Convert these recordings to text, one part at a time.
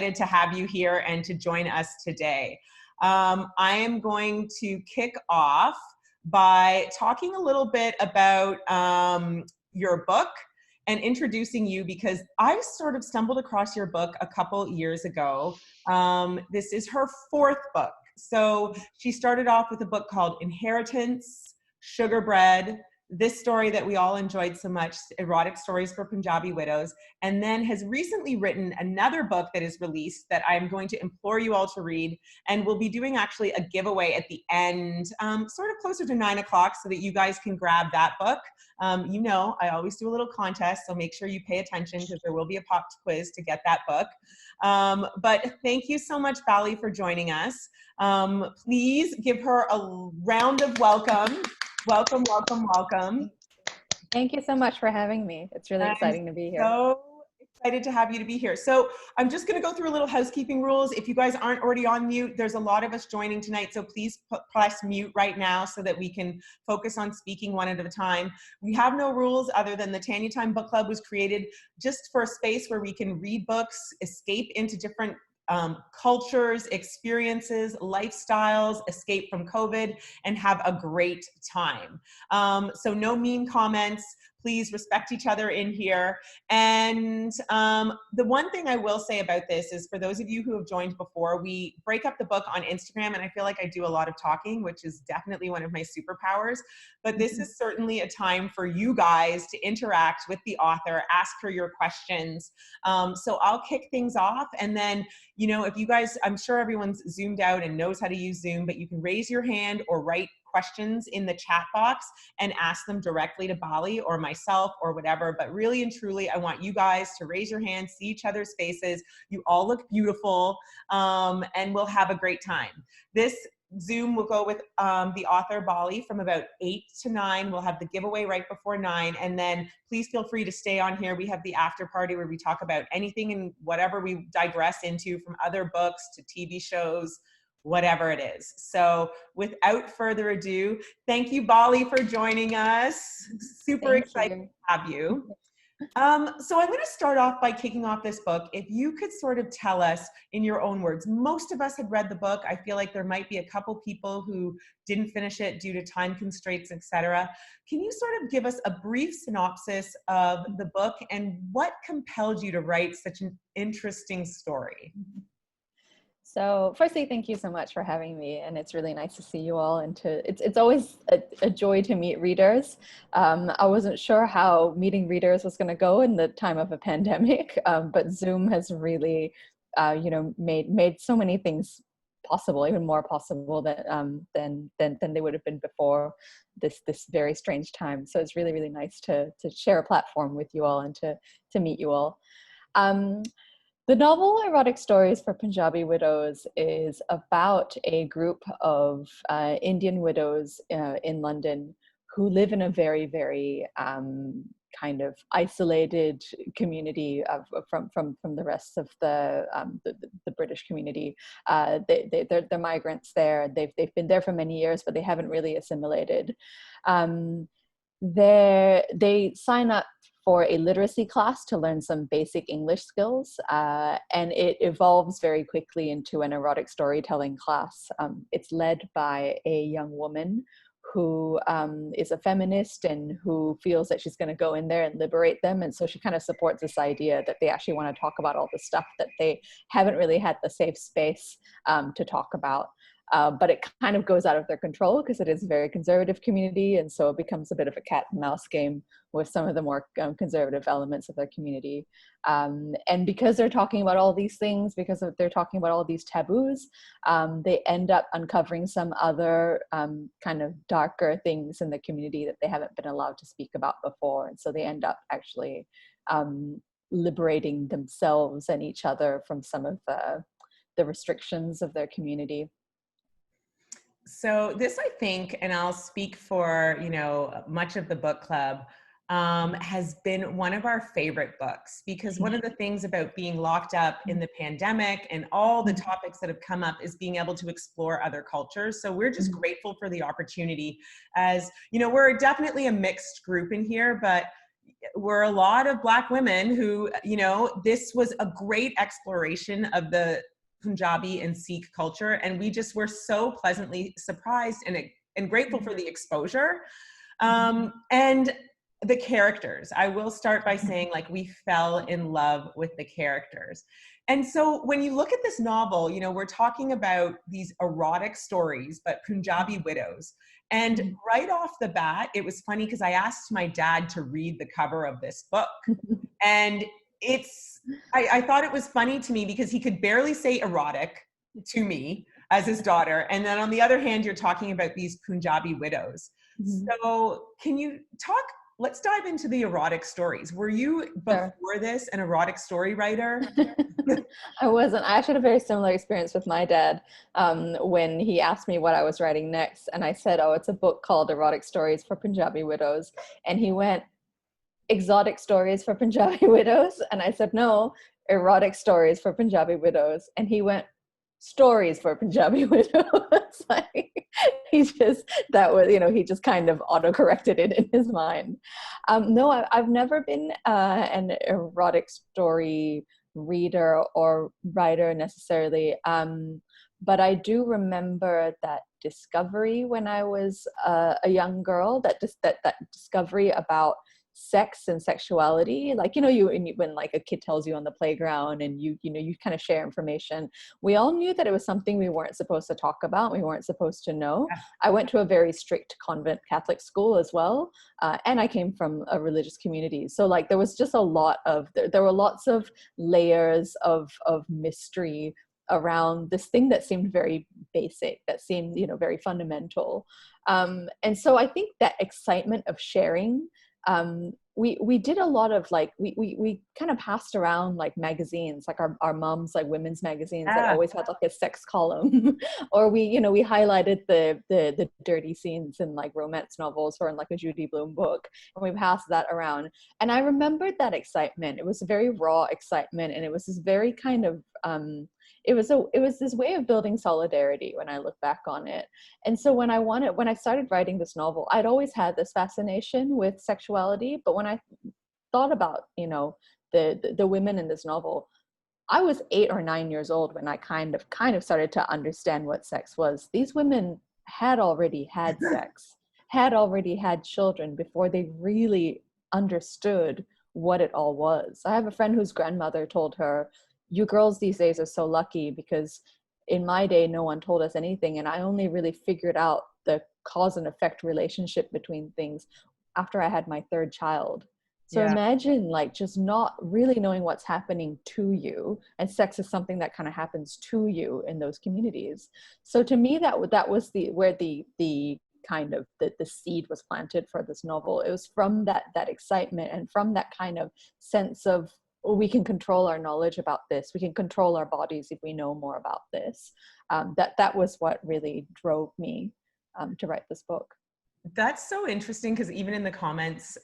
to have you here and to join us today. I am going to kick off by talking a little bit about your book and introducing you, because I sort of stumbled across your book a couple years ago. This is her fourth book. So she started off with a book called Inheritance, Sugar Bread, this story that we all enjoyed so much, Erotic Stories for Punjabi Widows, and then has recently written another book that is released that I'm going to implore you all to read, and we'll be doing actually a giveaway at the end, sort of closer to 9 o'clock, so that you guys can grab that book. You know, I always do a little contest, so make sure you pay attention because there will be a popped quiz to get that book. But thank you so much, Balli, for joining us. Please give her a round of welcome. Welcome, welcome, welcome. Thank you so much for having me. It's really exciting to be here. So excited to have you to be here. So I'm just going to go through a little housekeeping rules. If you guys aren't already on mute, there's a lot of us joining tonight, so please press mute right now so that we can focus on speaking one at a time. We have no rules other than the Tanya Time Book Club was created just for a space where we can read books, escape into different cultures, experiences, lifestyles, escape from COVID, and have a great time. So no mean comments. Please respect each other in here. And the one thing I will say about this is, for those of you who have joined before, we break up the book on Instagram, and I feel like I do a lot of talking, which is definitely one of my superpowers. But this is certainly a time for you guys to interact with the author, ask her your questions. So I'll kick things off, and then, you know, if you guys, I'm sure everyone's zoomed out and knows how to use Zoom, but you can raise your hand or write questions in the chat box and ask them directly to Balli or myself or whatever. But really and truly, I want you guys to raise your hands, see each other's faces. You all look beautiful, and we'll have a great time. This Zoom will go with the author Balli from about 8 to 9. We'll have the giveaway right before 9. And then please feel free to stay on here. We have the after party where we talk about anything and whatever we digress into, from other books to TV shows, whatever it is. So without further ado, thank you, Balli, for joining us. Super excited to have you. So I'm going to start off by kicking off this book. If you could sort of tell us in your own words, most of us had read the book. I feel like there might be a couple people who didn't finish it due to time constraints, etc. Can you sort of give us a brief synopsis of the book and what compelled you to write such an interesting story? So firstly, thank you so much for having me, and it's really nice to see you all, and it's always a joy to meet readers. I wasn't sure how meeting readers was going to go in the time of a pandemic, but Zoom has really, you know, made so many things possible, even more possible than they would have been before this very strange time. So it's really, really nice to share a platform with you all and to meet you all. The novel Erotic Stories for Punjabi Widows is about a group of Indian widows in London who live in a very, very kind of isolated community from the rest of the British community. They're migrants there. They've been there for many years, but they haven't really assimilated. They sign up for a literacy class to learn some basic English skills, and it evolves very quickly into an erotic storytelling class. It's led by a young woman who is a feminist and who feels that she's going to go in there and liberate them, and so she kind of supports this idea that they actually want to talk about all the stuff that they haven't really had the safe space to talk about. But it kind of goes out of their control because it is a very conservative community, and so it becomes a bit of a cat and mouse game with some of the more conservative elements of their community. And because they're talking about all these things, because they're talking about all these taboos, they end up uncovering some other kind of darker things in the community that they haven't been allowed to speak about before. And so they end up actually liberating themselves and each other from some of the restrictions of their community. So this, I think, and I'll speak for, you know, much of the book club, has been one of our favorite books, because one of the things about being locked up in the pandemic and all the topics that have come up is being able to explore other cultures. So we're just grateful for the opportunity. As you know, we're definitely a mixed group in here, but were a lot of Black women who, you know, this was a great exploration of the Punjabi and Sikh culture. And we just were so pleasantly surprised and grateful for the exposure. And the characters, I will start by saying, like, we fell in love with the characters. And so when you look at this novel, you know, we're talking about these erotic stories, but Punjabi widows. And right off the bat, it was funny because I asked my dad to read the cover of this book. And I thought it was funny to me because he could barely say erotic to me as his daughter. And then on the other hand, you're talking about these Punjabi widows. So can you let's dive into the erotic stories. Were you, before this, an erotic story writer? I wasn't. I actually had a very similar experience with my dad when he asked me what I was writing next. And I said, oh, it's a book called Erotic Stories for Punjabi Widows. And he went, exotic stories for Punjabi widows? And I said, no, erotic stories for Punjabi widows. And he went, stories for Punjabi widows. Like, he just kind of auto-corrected it in his mind. No, I've never been an erotic story reader or writer necessarily. But I do remember that discovery when I was a young girl, that discovery about sex and sexuality. Like, you know, when like a kid tells you on the playground and you kind of share information, we all knew that it was something we weren't supposed to talk about, we weren't supposed to know. I went to a very strict convent Catholic school as well, and I came from a religious community, so like there was just a lot of there were lots of layers of mystery around this thing that seemed very basic, that seemed, you know, very fundamental. And so I think that excitement of sharing, we did a lot of like, we kind of passed around like magazines, like our mom's like women's magazines that always had like a sex column, or we highlighted the dirty scenes in like romance novels or in like a Judy Blume book, and we passed that around. And I remembered that excitement. It was a very raw excitement, and it was this very kind of it was this way of building solidarity when I look back on it. And so when I started writing this novel, I'd always had this fascination with sexuality, but when I thought about, you know, the women in this novel, I was 8 or 9 years old when I kind of started to understand what sex was. These women had already had sex, had already had children before they really understood what it all was. I have a friend whose grandmother told her, you girls these days are so lucky because in my day, no one told us anything. And I only really figured out the cause and effect relationship between things after I had my 3rd child. So imagine like just not really knowing what's happening to you, and sex is something that kind of happens to you in those communities. So to me, that was where the kind of the seed was planted for this novel. It was from that excitement and from that kind of sense of, we can control our knowledge about this. We can control our bodies if we know more about this. That was what really drove me to write this book. That's so interesting, because even in the comments,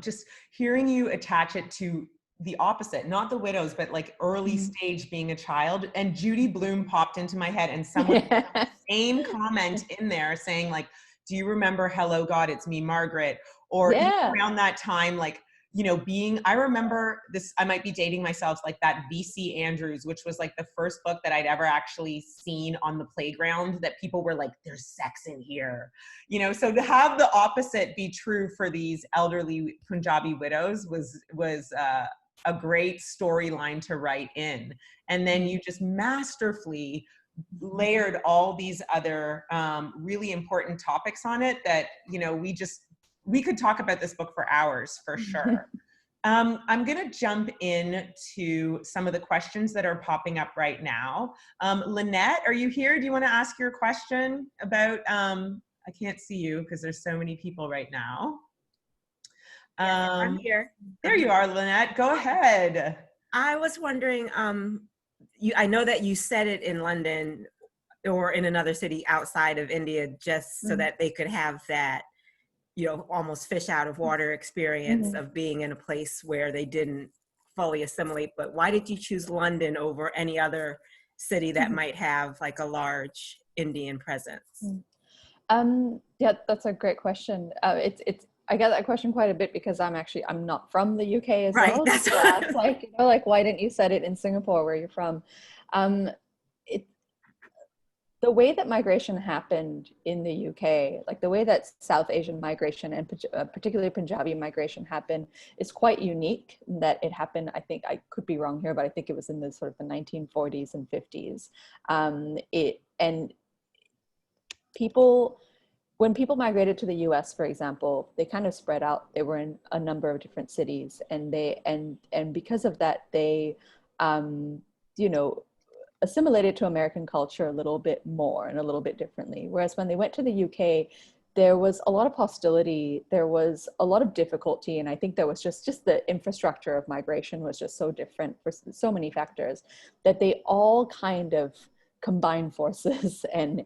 just hearing you attach it to the opposite, not the widows, but like early stage being a child. And Judy Blume popped into my head, and someone put the same comment in there saying like, do you remember Hello God, It's Me, Margaret? Or even around that time, like, you know, I remember this, I might be dating myself, like that V.C. Andrews, which was like the first book that I'd ever actually seen on the playground that people were like, there's sex in here, you know? So to have the opposite be true for these elderly Punjabi widows was a great storyline to write in. And then you just masterfully layered all these other really important topics on it that, you know, we could talk about this book for hours, for sure. I'm going to jump into some of the questions that are popping up right now. Lynette, are you here? Do you want to ask your question about, I can't see you because there's so many people right now. I'm here. There you are, Lynette. Go ahead. I was wondering, I know that you said it in London or in another city outside of India, just so that they could have that, you know, almost fish out of water experience of being in a place where they didn't fully assimilate. But why did you choose London over any other city that might have like a large Indian presence? Yeah, that's a great question. I get that question quite a bit because I'm not from the UK as Right, well. that's So it's like, like, why didn't you set it in Singapore where you're from? The way that migration happened in the UK, like the way that South Asian migration and particularly Punjabi migration happened, is quite unique. That it happened, I think, I could be wrong here, but I think it was in the sort of the 1940s and 50s. When people migrated to the US, for example, they kind of spread out. They were in a number of different cities, and because of that, they, assimilated to American culture a little bit more and a little bit differently. Whereas when they went to the UK, there was a lot of hostility, there was a lot of difficulty, and I think there was just the infrastructure of migration was just so different for so many factors that they all kind of combined forces and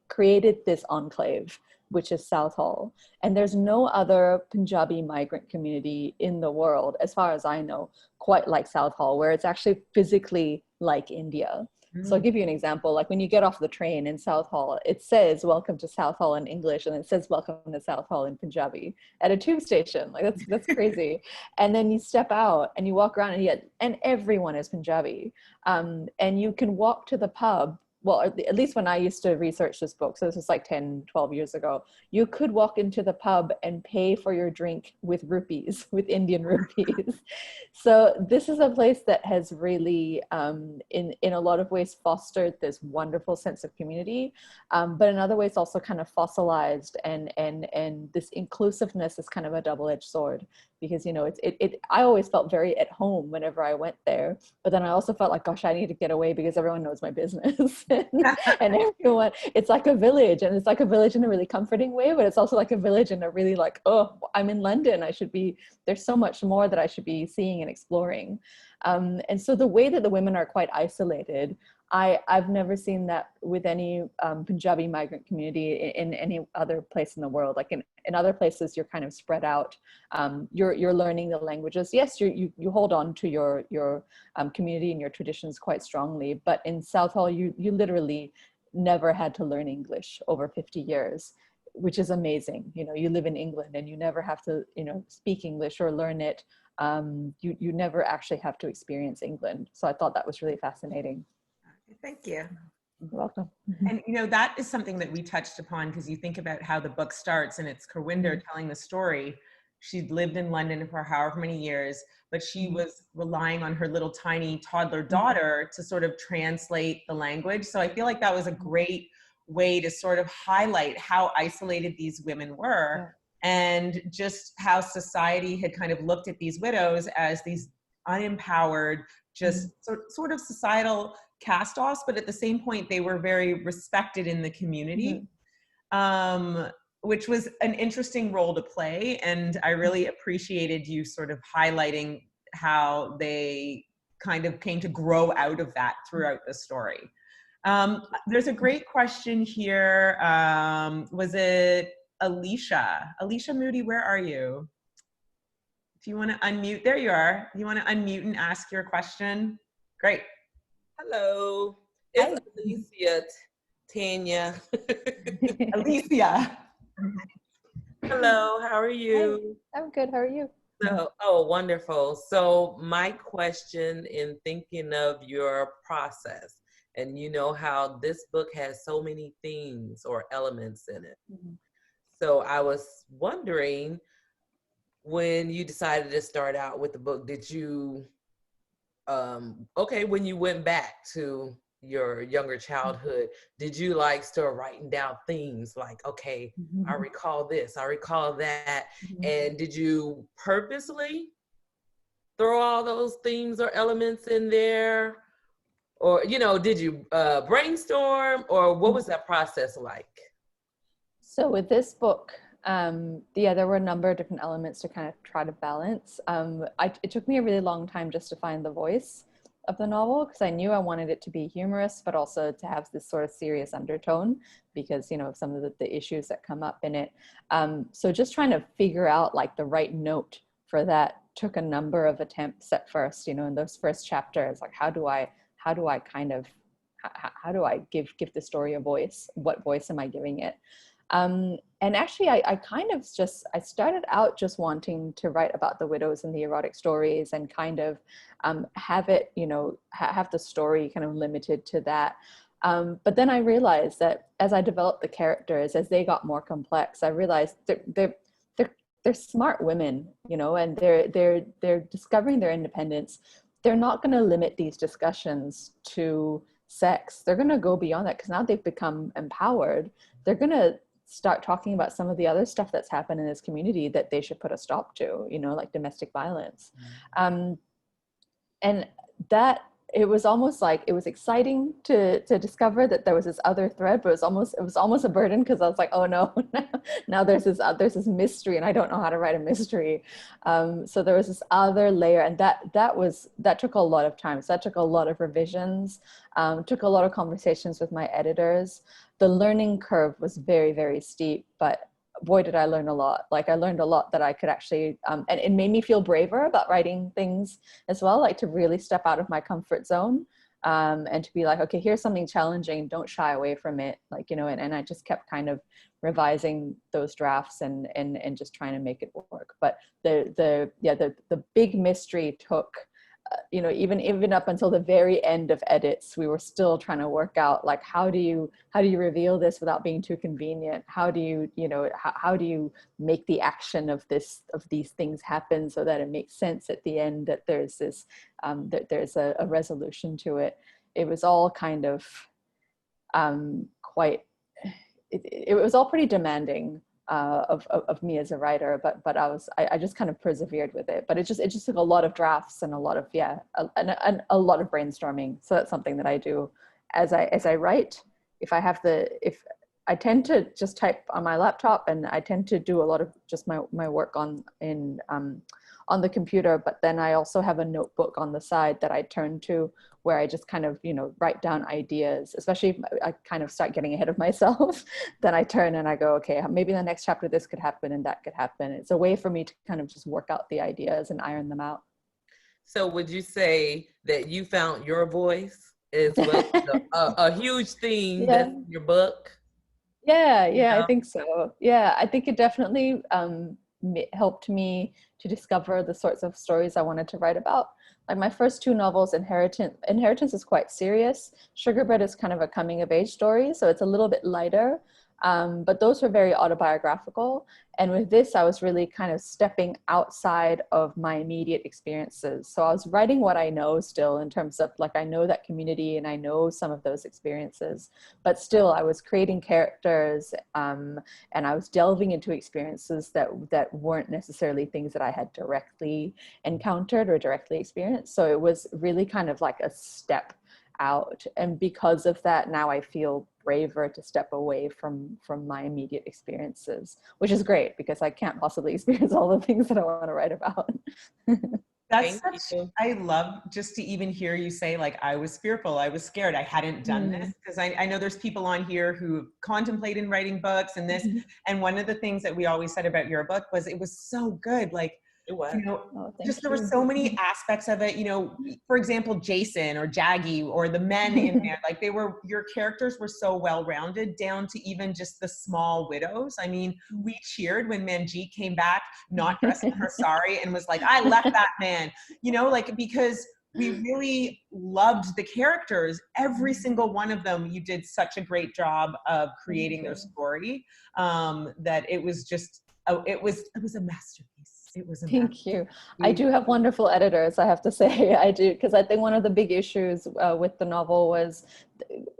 created this enclave, which is Southhall. And there's no other Punjabi migrant community in the world, as far as I know, quite like Southhall, where it's actually physically like India. So I'll give you an example. Like when you get off the train in Southhall, it says "Welcome to Southhall" in English, and it says "Welcome to Southhall" in Punjabi at a tube station. Like that's crazy. And then you step out and you walk around, and everyone is Punjabi. And you can walk to the pub. Well, at least when I used to research this book, so this was like 10, 12 years ago, you could walk into the pub and pay for your drink with rupees, with Indian rupees. So this is a place that has really, in a lot of ways, fostered this wonderful sense of community. But in other ways, also kind of fossilized, and this inclusiveness is kind of a double-edged sword, because I always felt very at home whenever I went there, but then I also felt like, gosh, I need to get away because everyone knows my business. And everyone, it's like a village, and it's like a village in a really comforting way, but it's also like a village in a really like, oh, I'm in London, there's so much more that I should be seeing and exploring. And so the way that the women are quite isolated, I've never seen that with any Punjabi migrant community in any other place in the world. Like in other places, you're kind of spread out. You're learning the languages. Yes, you hold on to your community and your traditions quite strongly. But in Southhall, you literally never had to learn English over 50 years, which is amazing. You live in England and you never have to speak English or learn it. You never actually have to experience England. So I thought that was really fascinating. Thank you. You're welcome. And that is something that we touched upon, because you think about how the book starts, and it's Kaur telling the story. She'd lived in London for however many years, but she was relying on her little tiny toddler daughter to sort of translate the language. So I feel like that was a great way to sort of highlight how isolated these women were, and just how society had kind of looked at these widows as these unempowered, just sort of societal cast-offs, but at the same point, they were very respected in the community, which was an interesting role to play. And I really appreciated you sort of highlighting how they kind of came to grow out of that throughout the story. There's a great question here. Was it Alicia? Alicia Moody, where are you? Do you want to unmute? There you are. You want to unmute and ask your question? Great. Hello, it's Alicia, Tanya. Alicia. Hello, how are you? Hi, I'm good, how are you? Oh, wonderful. So my question in thinking of your process, and how this book has so many themes or elements in it. So I was wondering, when you decided to start out with the book, did you, when you went back to your younger childhood, did you start writing down themes like, okay, I recall this, I recall that, and did you purposely throw all those themes or elements in there? Or, did you brainstorm, or what was that process like? So with this book, there were a number of different elements to kind of try to balance. It took me a really long time just to find the voice of the novel, because I knew I wanted it to be humorous, but also to have this sort of serious undertone, because, some of the issues that come up in it. So just trying to figure out the right note for that took a number of attempts at first, in those first chapters, how do I give the story a voice? What voice am I giving it? And And actually, I kind of I started out just wanting to write about the widows and the erotic stories and kind of have it, you know, have the story kind of limited to that. But then I realized that as I developed the characters, as they got more complex, I realized they're smart women, you know, and they're discovering their independence. They're not going to limit these discussions to sex. They're going to go beyond that because now they've become empowered. They're going to start talking about some of the other stuff that's happened in this community that they should put a stop to, you know, like domestic violence. And that, it was almost like, it was exciting to discover that there was this other thread, but it was almost a burden because I was like, oh no, now there's this mystery and I don't know how to write a mystery. So there was this other layer, and that took a lot of time. So that took a lot of revisions, took a lot of conversations with my editors. The learning curve was very, very steep, but boy, did I learn a lot. Like I learned a lot that I could actually, and it made me feel braver about writing things as well, like to really step out of my comfort zone, and to be like, okay, here's something challenging, don't shy away from it. Like, you know, and I just kept kind of revising those drafts and just trying to make it work. But the big mystery took, you know, even up until the very end of edits, we were still trying to work out, like, how do you reveal this without being too convenient? How do you, you know, how do you make the action of these things happen so that it makes sense at the end, that there's this, that there's a resolution to it. It was all kind of it was all pretty demanding of me as a writer, but I just kind of persevered with it. But it just took a lot of drafts and a lot of a lot of brainstorming. So that's something that I do as I write. If I tend to just type on my laptop, and I tend to do a lot of just my work on the computer, but then I also have a notebook on the side that I turn to, where I just kind of, you know, write down ideas, especially if I kind of start getting ahead of myself. Then I turn and I go, okay, maybe in the next chapter this could happen and that could happen. It's a way for me to kind of just work out the ideas and iron them out. So would you say that you found your voice is a huge theme that's in your book? Yeah, I think so. Yeah, I think it definitely helped me to discover the sorts of stories I wanted to write about. Like my first two novels, Inheritance is quite serious. Sugarbread is kind of a coming of age story, so it's a little bit lighter. But those were very autobiographical. And with this, I was really kind of stepping outside of my immediate experiences. So I was writing what I know still, in terms of, like, I know that community and I know some of those experiences, but still I was creating characters, and I was delving into experiences that weren't necessarily things that I had directly encountered or directly experienced. So it was really kind of like a step out, and because of that, now I feel braver to step away from my immediate experiences, which is great because I can't possibly experience all the things that I want to write about. I love just to even hear you say, like, I was fearful, I was scared, I hadn't done this, because I know there's people on here who contemplated writing books and this, and one of the things that we always said about your book was it was so good. Like, it was. You know, there were so many aspects of it, you know, for example, Jason or Jaggy or the men in there, like your characters were so well-rounded, down to even just the small widows. I mean, we cheered when Manjeet came back, not dressed in her sari, and was like, I left that man, you know, like, because we really loved the characters, every single one of them. You did such a great job of creating their story, that it was just, it was a masterpiece. It was amazing. Thank you. I do have wonderful editors, I have to say. I do, because I think one of the big issues with the novel was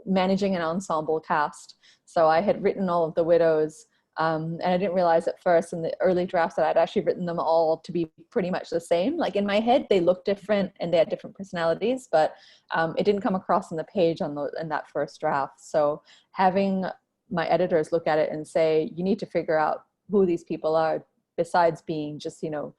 managing an ensemble cast. So I had written all of the widows, and I didn't realize at first in the early drafts that I'd actually written them all to be pretty much the same. Like in my head, they looked different and they had different personalities, but it didn't come across on the page in that first draft. So having my editors look at it and say, you need to figure out who these people are, besides being just, you know,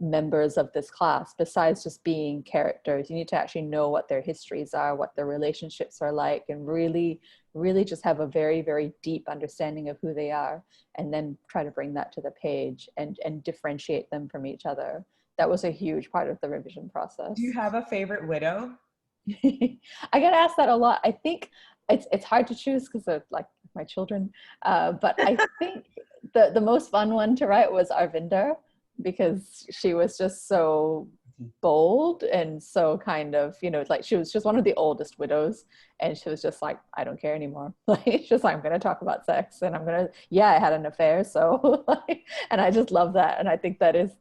members of this class, besides just being characters. You need to actually know what their histories are, what their relationships are like, and really, really just have a very, very deep understanding of who they are, and then try to bring that to the page and differentiate them from each other. That was a huge part of the revision process. Do you have a favorite widow? I get asked that a lot. I think it's hard to choose because of like my children. But I think the most fun one to write was Arvinder, because she was just so bold and so kind of, you know, like she was just one of the oldest widows, and she was just like, I don't care anymore. Like, she's just like, I'm going to talk about sex, and I'm going to, yeah, I had an affair. So like, and I just love that. And I think that is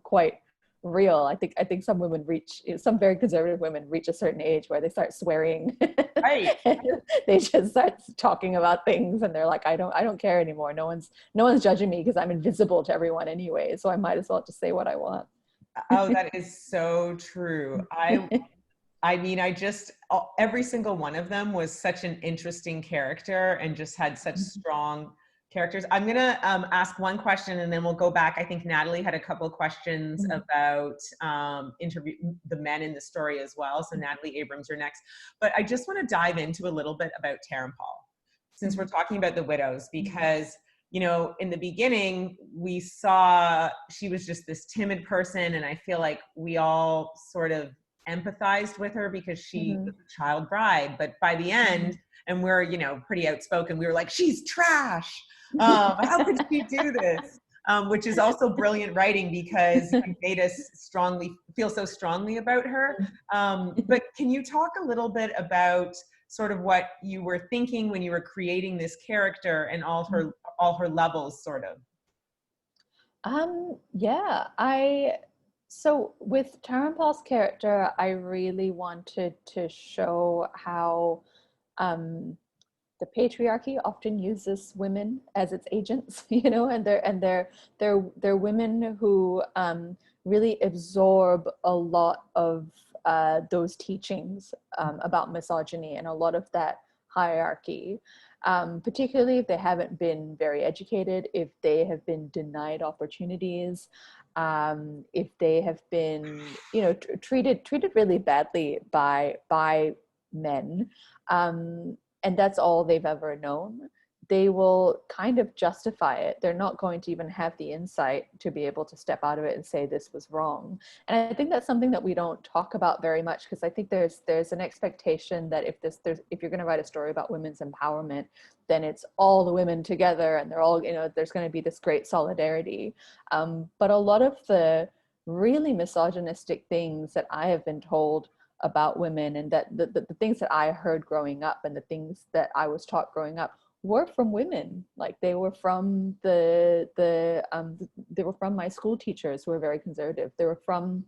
quite real. I think some women some very conservative women reach a certain age where they start swearing. Right. They just start talking about things, and they're like, I don't care anymore. No one's judging me because I'm invisible to everyone anyway. So I might as well just say what I want. Oh, that is so true. I mean, every single one of them was such an interesting character and just had such strong characters. I'm going to ask one question and then we'll go back. I think Natalie had a couple of questions about the men in the story as well. So Natalie Abrams, you're next. But I just want to dive into a little bit about Taren Paul, since we're talking about the widows, because you know, in the beginning, we saw she was just this timid person, and I feel like we all sort of empathized with her because she was a child bride. But by the end, and we're, you know, pretty outspoken, we were like, she's trash. How could she do this? Which is also brilliant writing because it made us feel so strongly about her. But can you talk a little bit about sort of what you were thinking when you were creating this character and all her levels, sort of? So with Taren Paul's character, I really wanted to show how the patriarchy often uses women as its agents, you know, and they're women who really absorb a lot of those teachings about misogyny and a lot of that hierarchy. Particularly if they haven't been very educated, if they have been denied opportunities, if they have been, you know, treated really badly by men, and that's all they've ever known, they will kind of justify it. They're not going to even have the insight to be able to step out of it and say this was wrong. And I think that's something that we don't talk about very much, because I think there's an expectation that if you're going to write a story about women's empowerment, then it's all the women together and they're all, you know, there's going to be this great solidarity. But a lot of the really misogynistic things that I have been told about women, and that the things that I heard growing up and the things that I was taught growing up were from women. Like they were from they were from my school teachers who were very conservative. They were from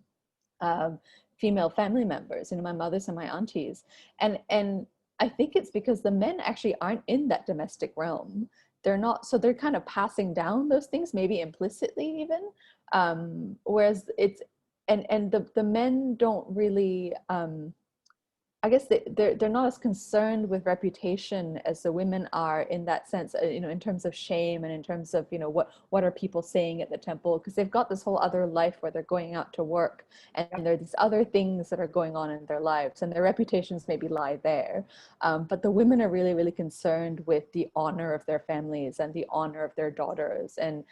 female family members, you know, my mothers and my aunties. And I think it's because the men actually aren't in that domestic realm. They're not, so they're kind of passing down those things, maybe implicitly even. Whereas it's, and the men don't really, I guess they're not as concerned with reputation as the women are in that sense, you know, in terms of shame and in terms of, you know, what are people saying at the temple, because they've got this whole other life where they're going out to work and there are these other things that are going on in their lives and their reputations maybe lie there. But the women are really, really concerned with the honor of their families and the honor of their daughters, and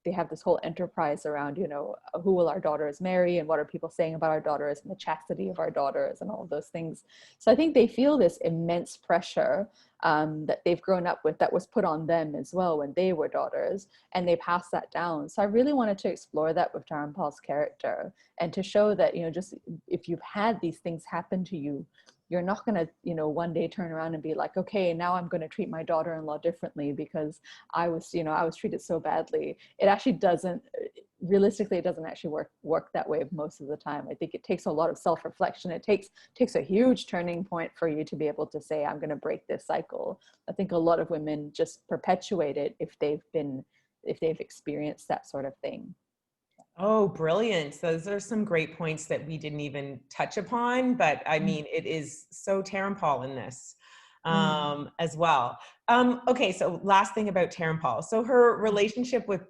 they have this whole enterprise around, you know, who will our daughters marry and what are people saying about our daughters and the chastity of our daughters and all of those things. So I think they feel this immense pressure that they've grown up with, that was put on them as well when they were daughters, and they pass that down. So I really wanted to explore that with Taren Paul's character and to show that, you know, just if you've had these things happen to you, you're not going to, you know, one day turn around and be like, okay, now I'm going to treat my daughter-in-law differently because I was treated so badly. It actually doesn't, realistically, it doesn't actually work that way most of the time. I think it takes a lot of self-reflection. It takes a huge turning point for you to be able to say, I'm going to break this cycle. I think a lot of women just perpetuate it if they've experienced that sort of thing. Oh, brilliant. Those are some great points that we didn't even touch upon, but I mean, it is so Taren Paul in this as well. Okay, so last thing about Taren Paul. So her relationship with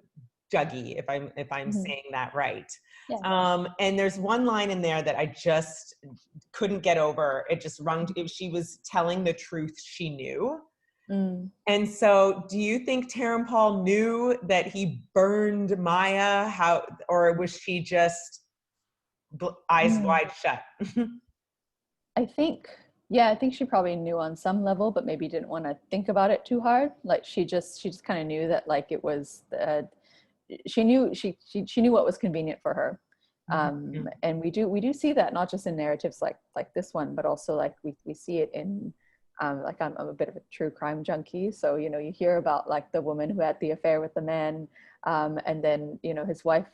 Dougie, if I'm saying that right. Yeah. And there's one line in there that I just couldn't get over. It just she was telling the truth she knew. And so do you think Taren Paul knew that he burned Maya? Or was she just eyes wide shut? I think Yeah, I think she probably knew on some level, but maybe didn't want to think about it too hard. Like she just kind of knew that like it was she knew what was convenient for her. And we do see that not just in narratives like this one, but also like we see it in like I'm a bit of a true crime junkie, so you know, you hear about like the woman who had the affair with the man, and then you know his wife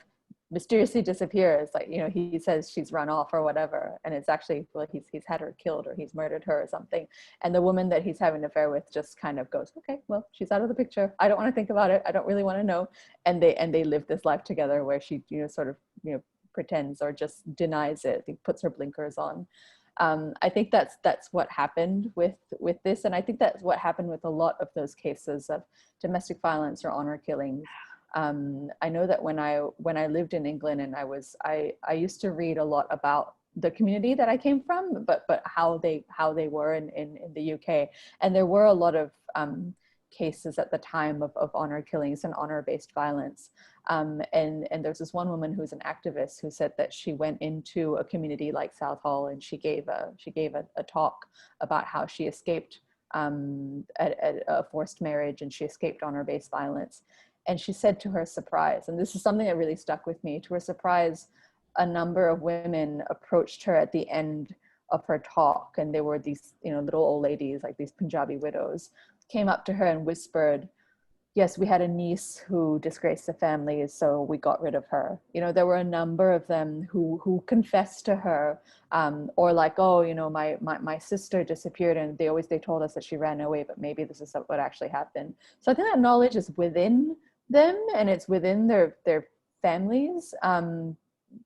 mysteriously disappears, like you know he says she's run off or whatever, and it's actually, well, he's had her killed or he's murdered her or something, and the woman that he's having an affair with just kind of goes, okay, well, she's out of the picture, I don't want to think about it, I don't really want to know, and they live this life together where she, you know, sort of, you know, pretends or just denies it, puts her blinkers on. I think that's what happened with this, and I think that's what happened with a lot of those cases of domestic violence or honor killings. I know that when I lived in England, and I used to read a lot about the community that I came from, but how they were in the UK, and there were a lot of cases at the time of honor killings and honor-based violence. And there's this one woman who's an activist who said that she went into a community like Southhall, and she gave a talk about how she escaped a forced marriage, and she escaped honor-based violence. And she said, to her surprise, and this is something that really stuck with me, to her surprise, a number of women approached her at the end of her talk, and they were these, you know, little old ladies, like these Punjabi widows, came up to her and whispered, yes, we had a niece who disgraced the family, so we got rid of her. You know, there were a number of them who confessed to her, or like, oh, you know, my sister disappeared, and they told us that she ran away, but maybe this is what actually happened. So I think that knowledge is within them, and it's within their families,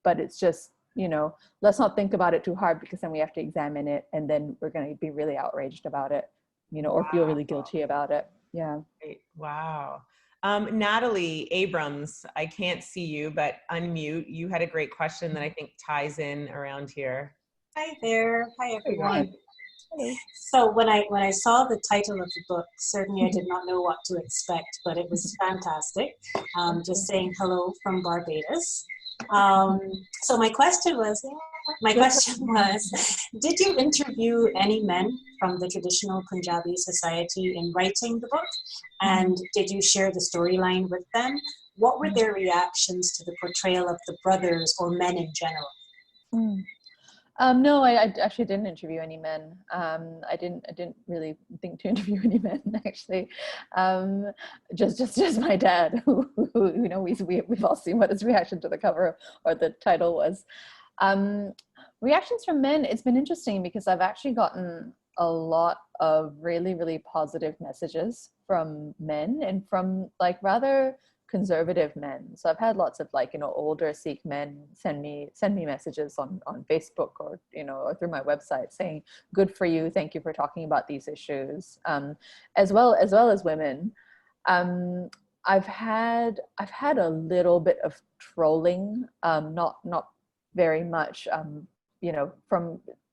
but it's just, you know, let's not think about it too hard, because then we have to examine it, and then we're going to be really outraged about it, you know, or feel really guilty about it. Yeah. Great. Wow. Natalie Abrams, I can't see you, but unmute. You had a great question that I think ties in around here. Hi there. Hi, everyone. So when I saw the title of the book, certainly I did not know what to expect, but it was fantastic. Just saying hello from Barbados. So my question was, did you interview any men from the traditional Punjabi society in writing the book? And did you share the storyline with them? What were their reactions to the portrayal of the brothers or men in general? No, I actually didn't interview any men. I didn't really think to interview any men, actually. Just my dad, who you know, we've all seen what his reaction to the cover or the title was. Reactions from men, it's been interesting, because I've actually gotten a lot of really, really positive messages from men, and from like rather conservative men. So I've had lots of, like, you know, older Sikh men send me messages on Facebook, or, you know, or through my website, saying, good for you, thank you for talking about these issues, as well as women. I've had a little bit of trolling, not very much, you know,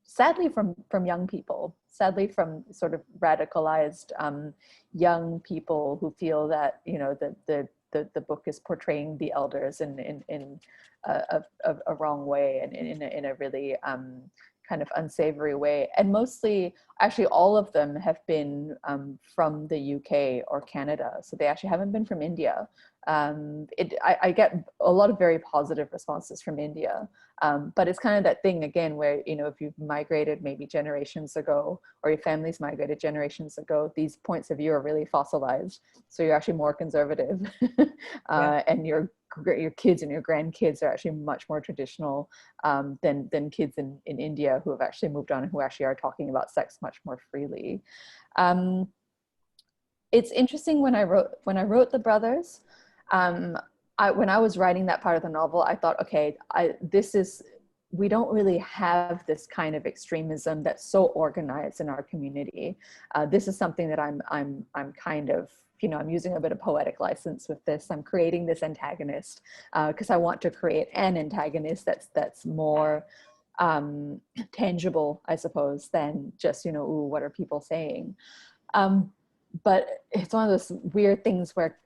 sadly from young people, from sort of radicalized young people who feel that, you know, the book is portraying the elders in a wrong way, and in a really kind of unsavory way. And mostly, actually, all of them have been from the UK or Canada, so they actually haven't been from India. I get a lot of very positive responses from India, but it's kind of that thing again where, you know, if you've migrated maybe generations ago, or your family's migrated generations ago, these points of view are really fossilized, so you're actually more conservative. And your kids and your grandkids are actually much more traditional than kids in India, who have actually moved on and who actually are talking about sex much more freely. It's interesting, when I wrote The Brothers, when I was writing that part of the novel, I thought, okay, we don't really have this kind of extremism that's so organized in our community. This is something that I'm kind of, you know, I'm using a bit of poetic license with this. I'm creating this antagonist because I want to create an antagonist that's more tangible, I suppose, than just, you know, ooh, what are people saying? But it's one of those weird things where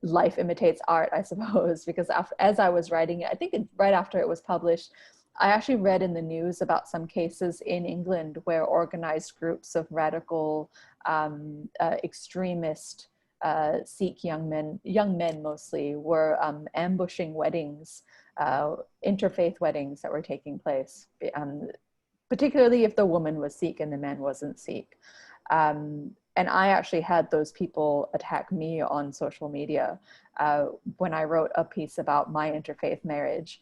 life imitates art, I suppose, because as I was writing it, I think right after it was published, I actually read in the news about some cases in England where organized groups of radical extremist Sikh young men mostly, were ambushing weddings, interfaith weddings that were taking place, particularly if the woman was Sikh and the man wasn't Sikh. And I actually had those people attack me on social media when I wrote a piece about my interfaith marriage.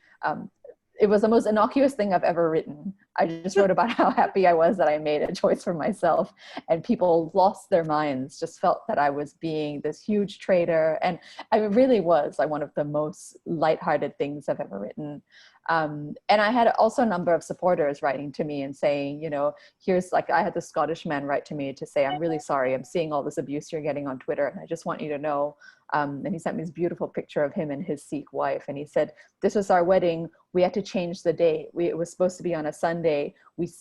It was the most innocuous thing I've ever written. I just wrote about how happy I was that I made a choice for myself, and people lost their minds, just felt that I was being this huge traitor. And I really was like one of the most lighthearted things I've ever written. And I had also a number of supporters writing to me and saying, you know, here's like, I had this Scottish man write to me to say, I'm really sorry, I'm seeing all this abuse you're getting on Twitter, and I just want you to know. And he sent me this beautiful picture of him and his Sikh wife. And he said, this was our wedding. We had to change the date. It was supposed to be on a Sunday. We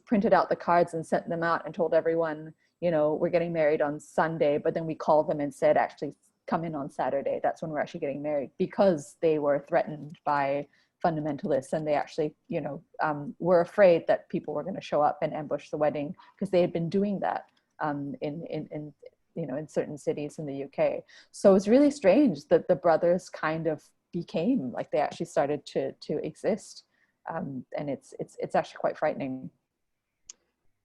printed out the cards and sent them out and told everyone, you know, we're getting married on Sunday. But then we called them and said, actually, come in on Saturday. That's when we're actually getting married, because they were threatened by fundamentalists, and they actually, you know, were afraid that people were going to show up and ambush the wedding, because they had been doing that in you know, in certain cities in the UK. So it's really strange that the brothers kind of became like, they actually started to exist, and it's actually quite frightening.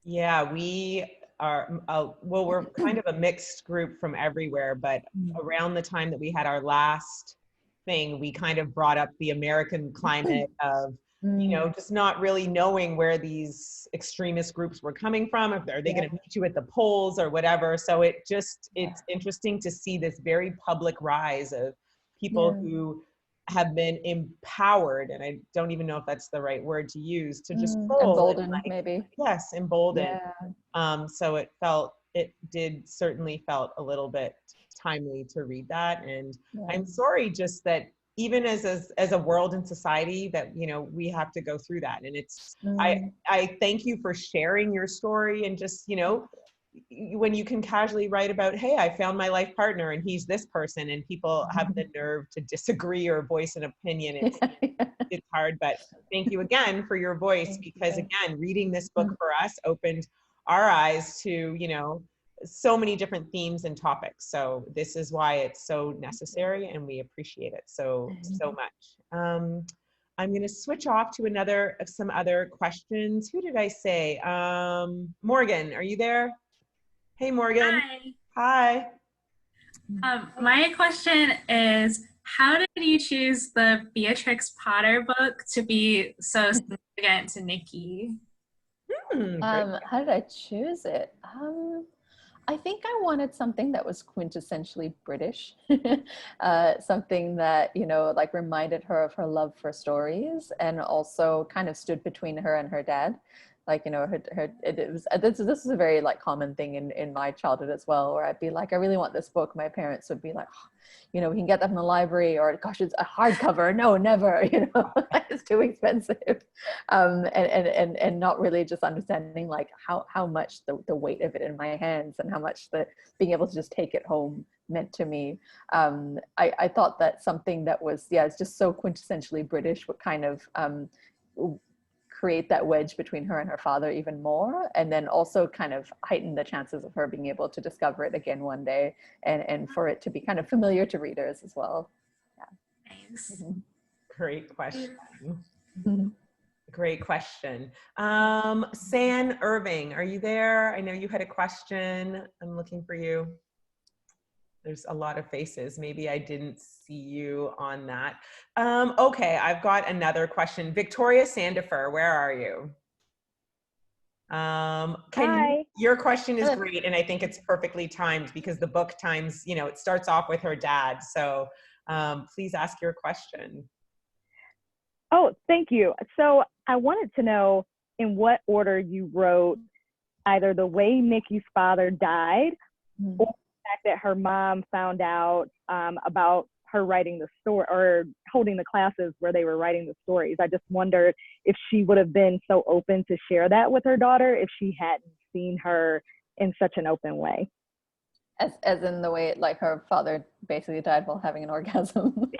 Yeah, we are, well, we're kind of a mixed group from everywhere, but around the time that we had our last thing, we kind of brought up the American climate of, you know, just not really knowing where these extremist groups were coming from. Are they going to meet you at the polls or whatever? So it's interesting to see this very public rise of people who have been empowered, and I don't even know if that's the right word to use, to just emboldened, like, maybe. Yes, emboldened. So it did certainly felt a little bit timely to read that. And I'm sorry just that even as a world and society that, you know, we have to go through that. And it's, I thank you for sharing your story, and just, you know, when you can casually write about, hey, I found my life partner and he's this person, and people have the nerve to disagree or voice an opinion. It's hard, but thank you again for your voice, because again, reading this book for us opened our eyes to, you know, so many different themes and topics. So this is why it's so necessary, and we appreciate it so much. I'm going to switch off to some other questions. Who did I say? Morgan, are you there? Hey, Morgan. Hi. My question is, how did you choose the Beatrix Potter book to be so significant to Nikki? How did I choose it? I think I wanted something that was quintessentially British, something that, you know, like reminded her of her love for stories, and also kind of stood between her and her dad. Like, you know, this is a very like common thing in my childhood as well, where I'd be like, I really want this book. My parents would be like, oh, you know, we can get that from the library, or gosh, it's a hardcover. No, never, you know, it's too expensive. And not really just understanding like how much the weight of it in my hands, and how much being able to just take it home meant to me. I thought that something that was, it's just so quintessentially British would kind of create that wedge between her and her father even more, and then also kind of heighten the chances of her being able to discover it again one day, and for it to be kind of familiar to readers as well. Thanks. Great question. Great question. San Irving, are you there? I know you had a question. I'm looking for you. There's a lot of faces. Maybe I didn't see you on that. Okay, I've got another question. Victoria Sandifer, where are you? Hi. Your question is great, and I think it's perfectly timed, because the book times, you know, it starts off with her dad. So please ask your question. Oh, thank you. So I wanted to know in what order you wrote either the way Nikki's father died, or the fact that her mom found out about her writing the story, or holding the classes where they were writing the stories. I just wondered if she would have been so open to share that with her daughter if she hadn't seen her in such an open way. As in the way, like, her father basically died while having an orgasm.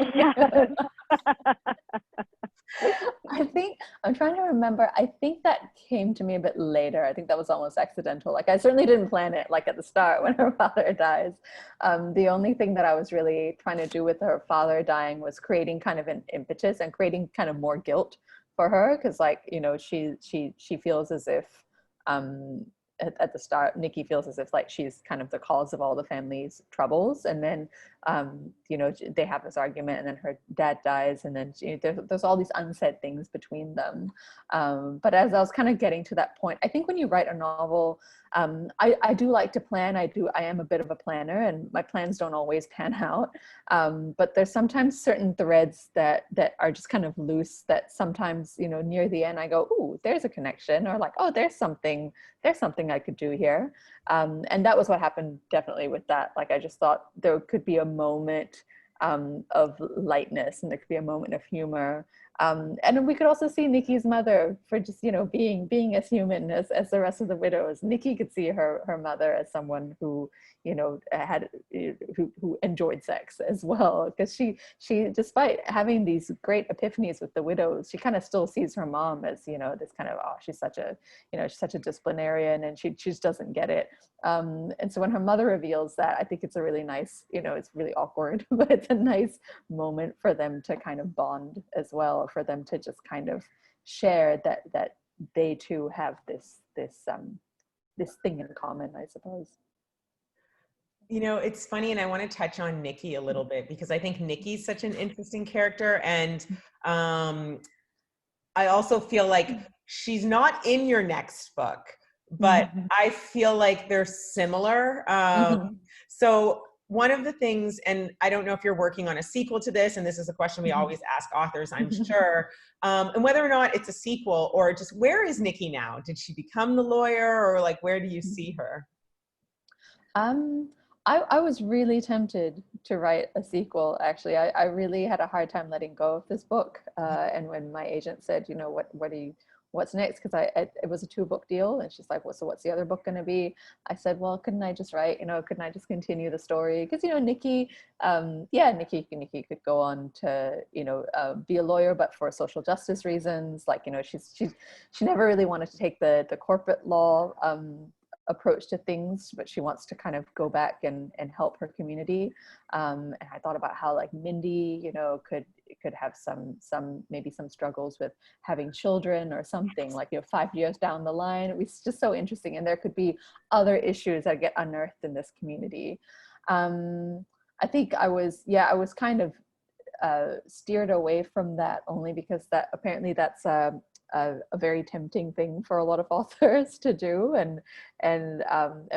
I think, I'm trying to remember, I think that came to me a bit later. I think that was almost accidental. Like, I certainly didn't plan it like at the start when her father dies. The only thing that I was really trying to do with her father dying was creating kind of an impetus and creating kind of more guilt for her. Cause like, you know, she feels as if, at the start, Nikki feels as if like she's kind of the cause of all the family's troubles. And then, you know, they have this argument and then her dad dies and then there's all these unsaid things between them. But as I was kind of getting to that point, I think when you write a novel, I do like to plan. I am a bit of a planner and my plans don't always pan out. But there's sometimes certain threads that are just kind of loose that sometimes, you know, near the end I go, ooh, there's a connection, or like, oh, there's something I could do here. And that was what happened definitely with that. Like, I just thought there could be a moment of lightness and there could be a moment of humor. And then we could also see Nikki's mother for just, you know, being as human as the rest of the widows. Nikki could see her mother as someone who, you know, who enjoyed sex as well, because she despite having these great epiphanies with the widows, she kind of still sees her mom as, you know, this kind of, oh, she's such a disciplinarian and she just doesn't get it. And so when her mother reveals that, I think it's a really nice, you know, it's really awkward, but it's a nice moment for them to kind of bond as well, for them to just kind of share that they too have this thing in common, I suppose. You know, it's funny, and I want to touch on Nikki a little bit because I think Nikki's such an interesting character, and I also feel like she's not in your next book, but I feel like they're similar. So one of the things, and I don't know if you're working on a sequel to this, and this is a question we always ask authors, I'm sure, and whether or not it's a sequel or just where is Nikki now? Did she become the lawyer, or like where do you see her? I was really tempted to write a sequel, actually. I really had a hard time letting go of this book. And when my agent said, you know, what's next? Because it was a 2-book deal. And she's like, well, so what's the other book going to be? I said, well, couldn't I just write, you know, couldn't I just continue the story? Because, you know, Nikki could go on to, you know, be a lawyer, but for social justice reasons. Like, you know, she never really wanted to take the corporate law approach to things, but she wants to kind of go back and help her community. And I thought about how like Mindy, you know, could have maybe some struggles with having children or something, like, you know, 5 years down the line. It was just so interesting, and there could be other issues that get unearthed in this community. I think I was kind of steered away from that only because apparently that's a very tempting thing for a lot of authors to do, and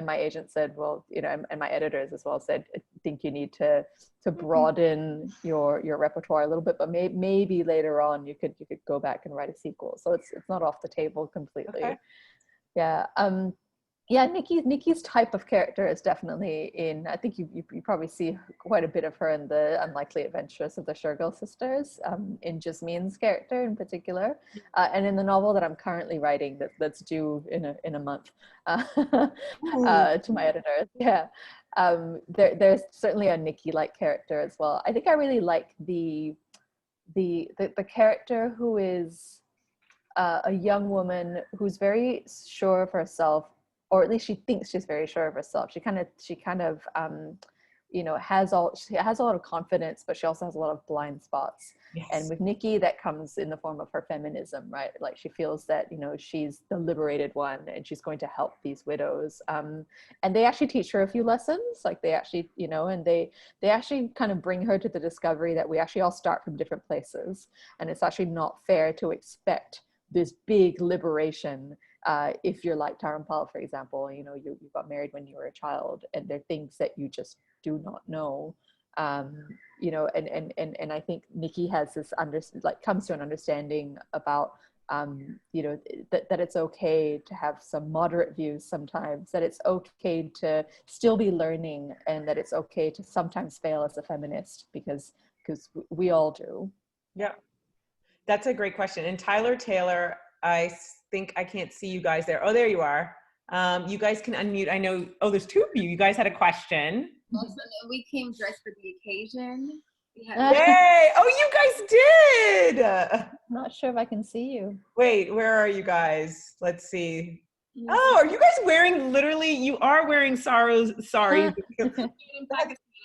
my agent said, well, you know, and my editors as well said, I think you need to broaden your repertoire a little bit, but maybe later on you could go back and write a sequel. So it's not off the table completely. Okay. Yeah, Nikki's type of character is definitely in, I think you probably see quite a bit of her in the Unlikely Adventures of the Shergill Sisters, in Jasmine's character in particular, and in the novel that I'm currently writing that's due in a month to my editors. Yeah, there's certainly a Nikki-like character as well. I think I really like the character who is a young woman who's very sure of herself, or at least she thinks she's very sure of herself. She kind of you know, has a lot of confidence, but she also has a lot of blind spots. Yes. And with Nikki, that comes in the form of her feminism, right? Like, she feels that, you know, she's the liberated one and she's going to help these widows. And they actually teach her a few lessons. Like, they actually, you know, and they actually kind of bring her to the discovery that we actually all start from different places. And it's actually not fair to expect this big liberation. If you're like Tarampal, for example, you know, you got married when you were a child, and there are things that you just do not know, you know, and I think Nikki has this comes to an understanding about, you know, that it's okay to have some moderate views sometimes, that it's okay to still be learning, and that it's okay to sometimes fail as a feminist, because we all do. Yeah, that's a great question. And Tyler Taylor, I think I can't see you guys there. Oh, there you are. You guys can unmute. I know, oh, there's 2 of you. You guys had a question. Also, we came dressed for the occasion. Yeah. Yay! Oh, you guys did! I'm not sure if I can see you. Wait, where are you guys? Let's see. Oh, are you guys wearing, literally, you are wearing sorry. In Pakistan,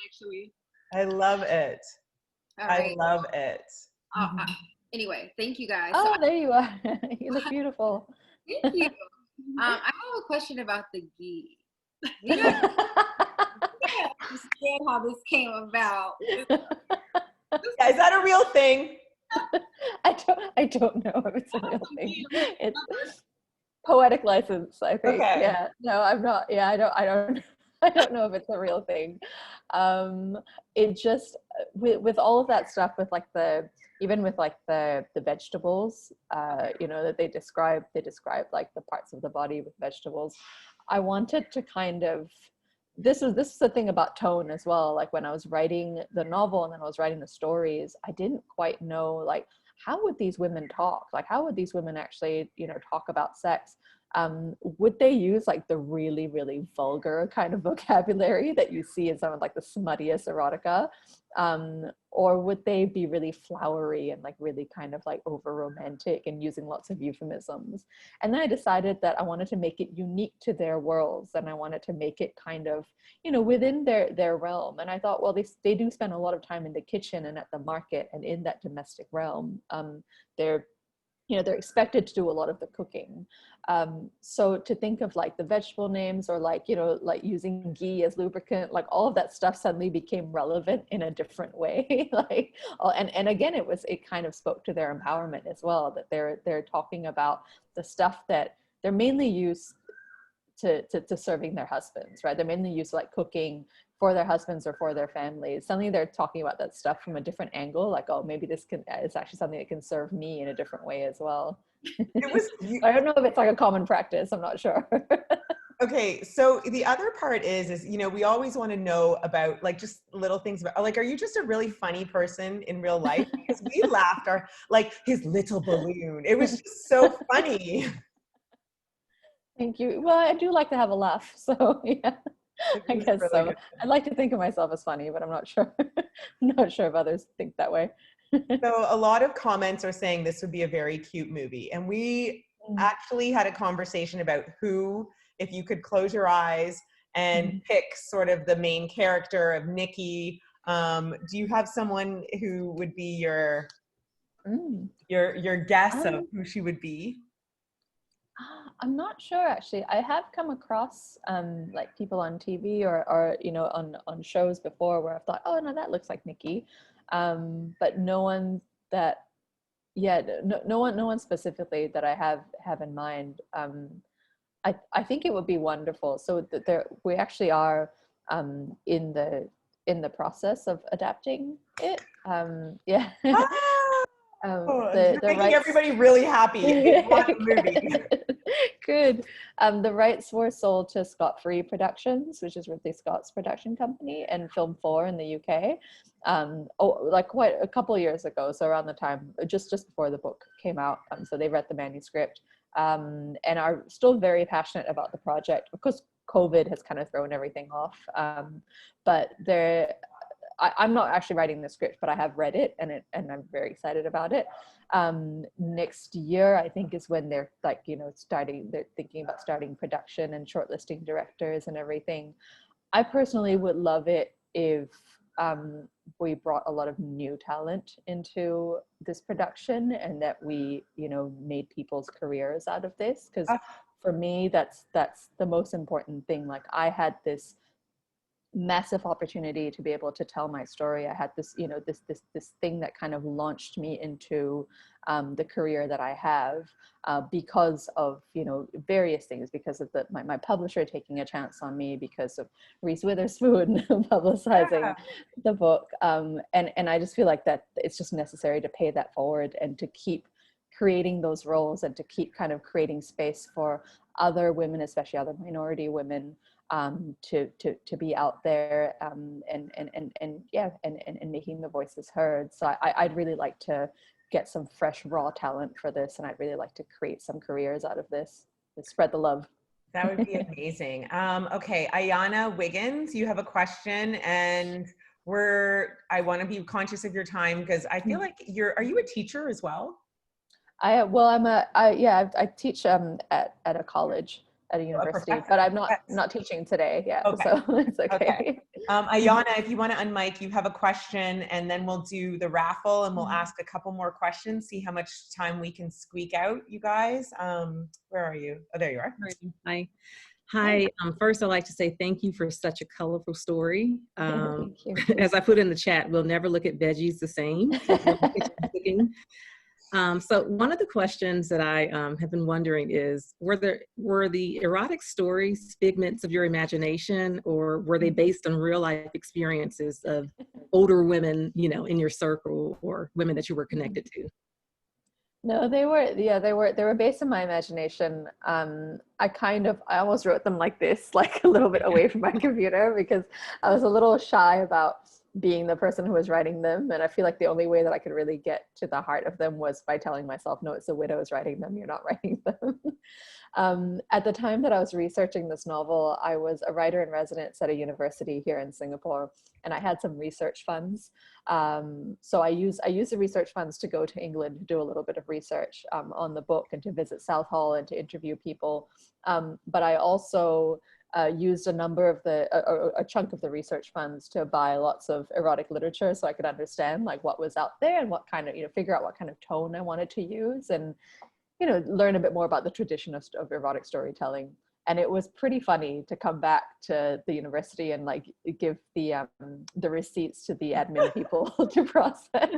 actually. I love it. All right. I love it. Anyway, thank you guys. Oh, there you are. You look beautiful. Thank you. I have a question about the ghee. You guys understand how this came about. Yeah, is that a real thing? I don't know if it's a real thing. It's poetic license, I think. Okay. Yeah. No, I'm not. Yeah, I don't know if it's a real thing. It just with all of that stuff, with like even with like the vegetables, you know, that they describe like the parts of the body with vegetables. I wanted to kind of, this is the thing about tone as well. Like when I was writing the novel and then I was writing the stories, I didn't quite know, like, how would these women talk? Like, how would these women actually, you know, talk about sex? Would they use like the really, really vulgar kind of vocabulary that you see in some of like the smuttiest erotica? Or would they be really flowery and like really kind of like over romantic and using lots of euphemisms? And then I decided that I wanted to make it unique to their worlds, and I wanted to make it kind of, you know, within their realm. And I thought, well, they do spend a lot of time in the kitchen and at the market and in that domestic realm. They're expected to do a lot of the cooking. So to think of like the vegetable names, or like, you know, like using ghee as lubricant, like all of that stuff suddenly became relevant in a different way. Like, and again, it kind of spoke to their empowerment as well, that they're talking about the stuff that they're mainly used to serving their husbands, right? They're mainly used to like cooking for their husbands or for their families. Suddenly they're talking about that stuff from a different angle, like, oh, maybe it's actually something that can serve me in a different way as well. I don't know if it's like a common practice, I'm not sure. Okay, so the other part is, you know, we always want to know about like just little things about, like, are you just a really funny person in real life? Because we laughed like his little balloon. It was just so funny. Thank you. Well, I do like to have a laugh, so yeah. I guess really so. Good. I like to think of myself as funny, but I'm not sure. I'm not sure if others think that way. So a lot of comments are saying this would be a very cute movie. And we actually had a conversation about who, if you could close your eyes and pick sort of the main character of Nikki, do you have someone who would be your guess of who she would be? I'm not sure, actually. I have come across like people on TV or you know, on shows before where I've thought, oh no, that looks like Nikki, but no one that, yeah, no one specifically that I have in mind. I think it would be wonderful. So we actually are in the process of adapting it. Yeah. You're making everybody really happy. The movie. Good. The rights were sold to Scott Free Productions, which is Ridley Scott's production company, and Film 4 in the UK. Like quite a couple of years ago, so around the time, just before the book came out. So they read the manuscript and are still very passionate about the project. Of course, COVID has kind of thrown everything off, but I'm not actually writing the script, but I have read it, and I'm very excited about it. Next year, I think, is when they're like, you know, they're thinking about starting production and shortlisting directors and everything. I personally would love it if we brought a lot of new talent into this production, and that we, you know, made people's careers out of this. Because for me, that's the most important thing. Like, I had this massive opportunity to be able to tell my story. I had this, you know, this thing that kind of launched me into the career that I have because of, you know, various things, because of my publisher taking a chance on me, because of Reese Witherspoon publicizing the book, and I just feel like that it's just necessary to pay that forward and to keep creating those roles, and to keep kind of creating space for other women, especially other minority women, to be out there, and making the voices heard. So I'd really like to get some fresh, raw talent for this, and I'd really like to create some careers out of this. Spread the love. That would be amazing. Okay, Ayana Wiggins, you have a question, and I want to be conscious of your time because I feel like are you a teacher as well? I teach at a college, at a university, but I'm not teaching today. Yeah, okay. So it's okay. Ayana, if you want to unmic, you have a question, and then we'll do the raffle, and we'll ask a couple more questions, see how much time we can squeak out, you guys. Where are you? Oh, there you are. Hi. First, I'd like to say thank you for such a colorful story. Thank you. As I put in the chat, we'll never look at veggies the same. So one of the questions that I have been wondering is, were the erotic stories figments of your imagination, or were they based on real life experiences of older women, in your circle, or women that you were connected to? No, they were based on my imagination. I almost wrote them like this, like a little bit away from my computer, because I was a little shy about being the person who was writing them. And I feel like the only way that I could really get to the heart of them was by telling myself, no, it's the widows writing them, you're not writing them. At the time that I was researching this novel, I was a writer in residence at a university here in Singapore, and I had some research funds. So I used the research funds to go to England to do a little bit of research on the book and to visit Southhall and to interview people. But I also used a chunk of the research funds to buy lots of erotic literature, so I could understand like what was out there and what kind of, figure out what kind of tone I wanted to use, and learn a bit more about the tradition of erotic storytelling. And it was pretty funny to come back to the university and like give the receipts to the admin people to process,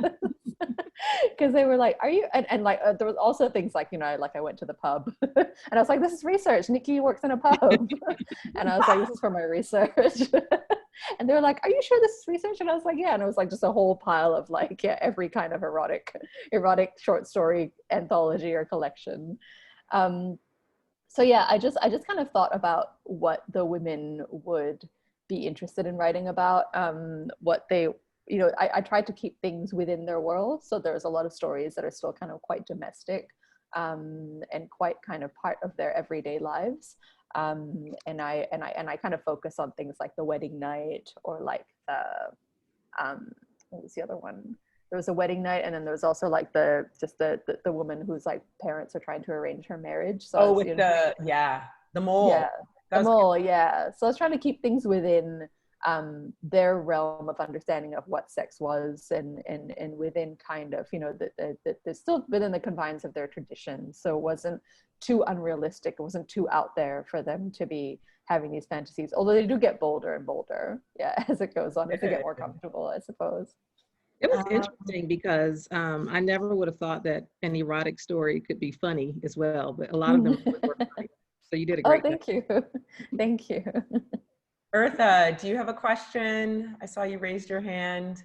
because they were like, "Are you?" And like there was also things like I went to the pub and I was like, "This is research. Nikki works in a pub," and I was like, "This is for my research." And they were like, "Are you sure this is research?" And I was like, "Yeah." And it was like just a whole pile of like every kind of erotic short story anthology or collection. So yeah, I just kind of thought about what the women would be interested in writing about, what they, I tried to keep things within their world. So there's a lot of stories that are still kind of quite domestic, and quite kind of part of their everyday lives. And I kind of focus on things like the wedding night, or like what was the other one? There was a wedding night, and then there was also like the woman whose like parents are trying to arrange her marriage. So with the mole. Yeah, the mole. Yeah. So I was trying to keep things within their realm of understanding of what sex was, and within kind of they're still within the confines of their tradition. So it wasn't too unrealistic. It wasn't too out there for them to be having these fantasies. Although they do get bolder and bolder, as it goes on, as they get more comfortable, I suppose. It was interesting because I never would have thought that an erotic story could be funny as well, but a lot of them were funny. So you did a great job. Thank you. Thank you. Eartha, do you have a question? I saw you raised your hand.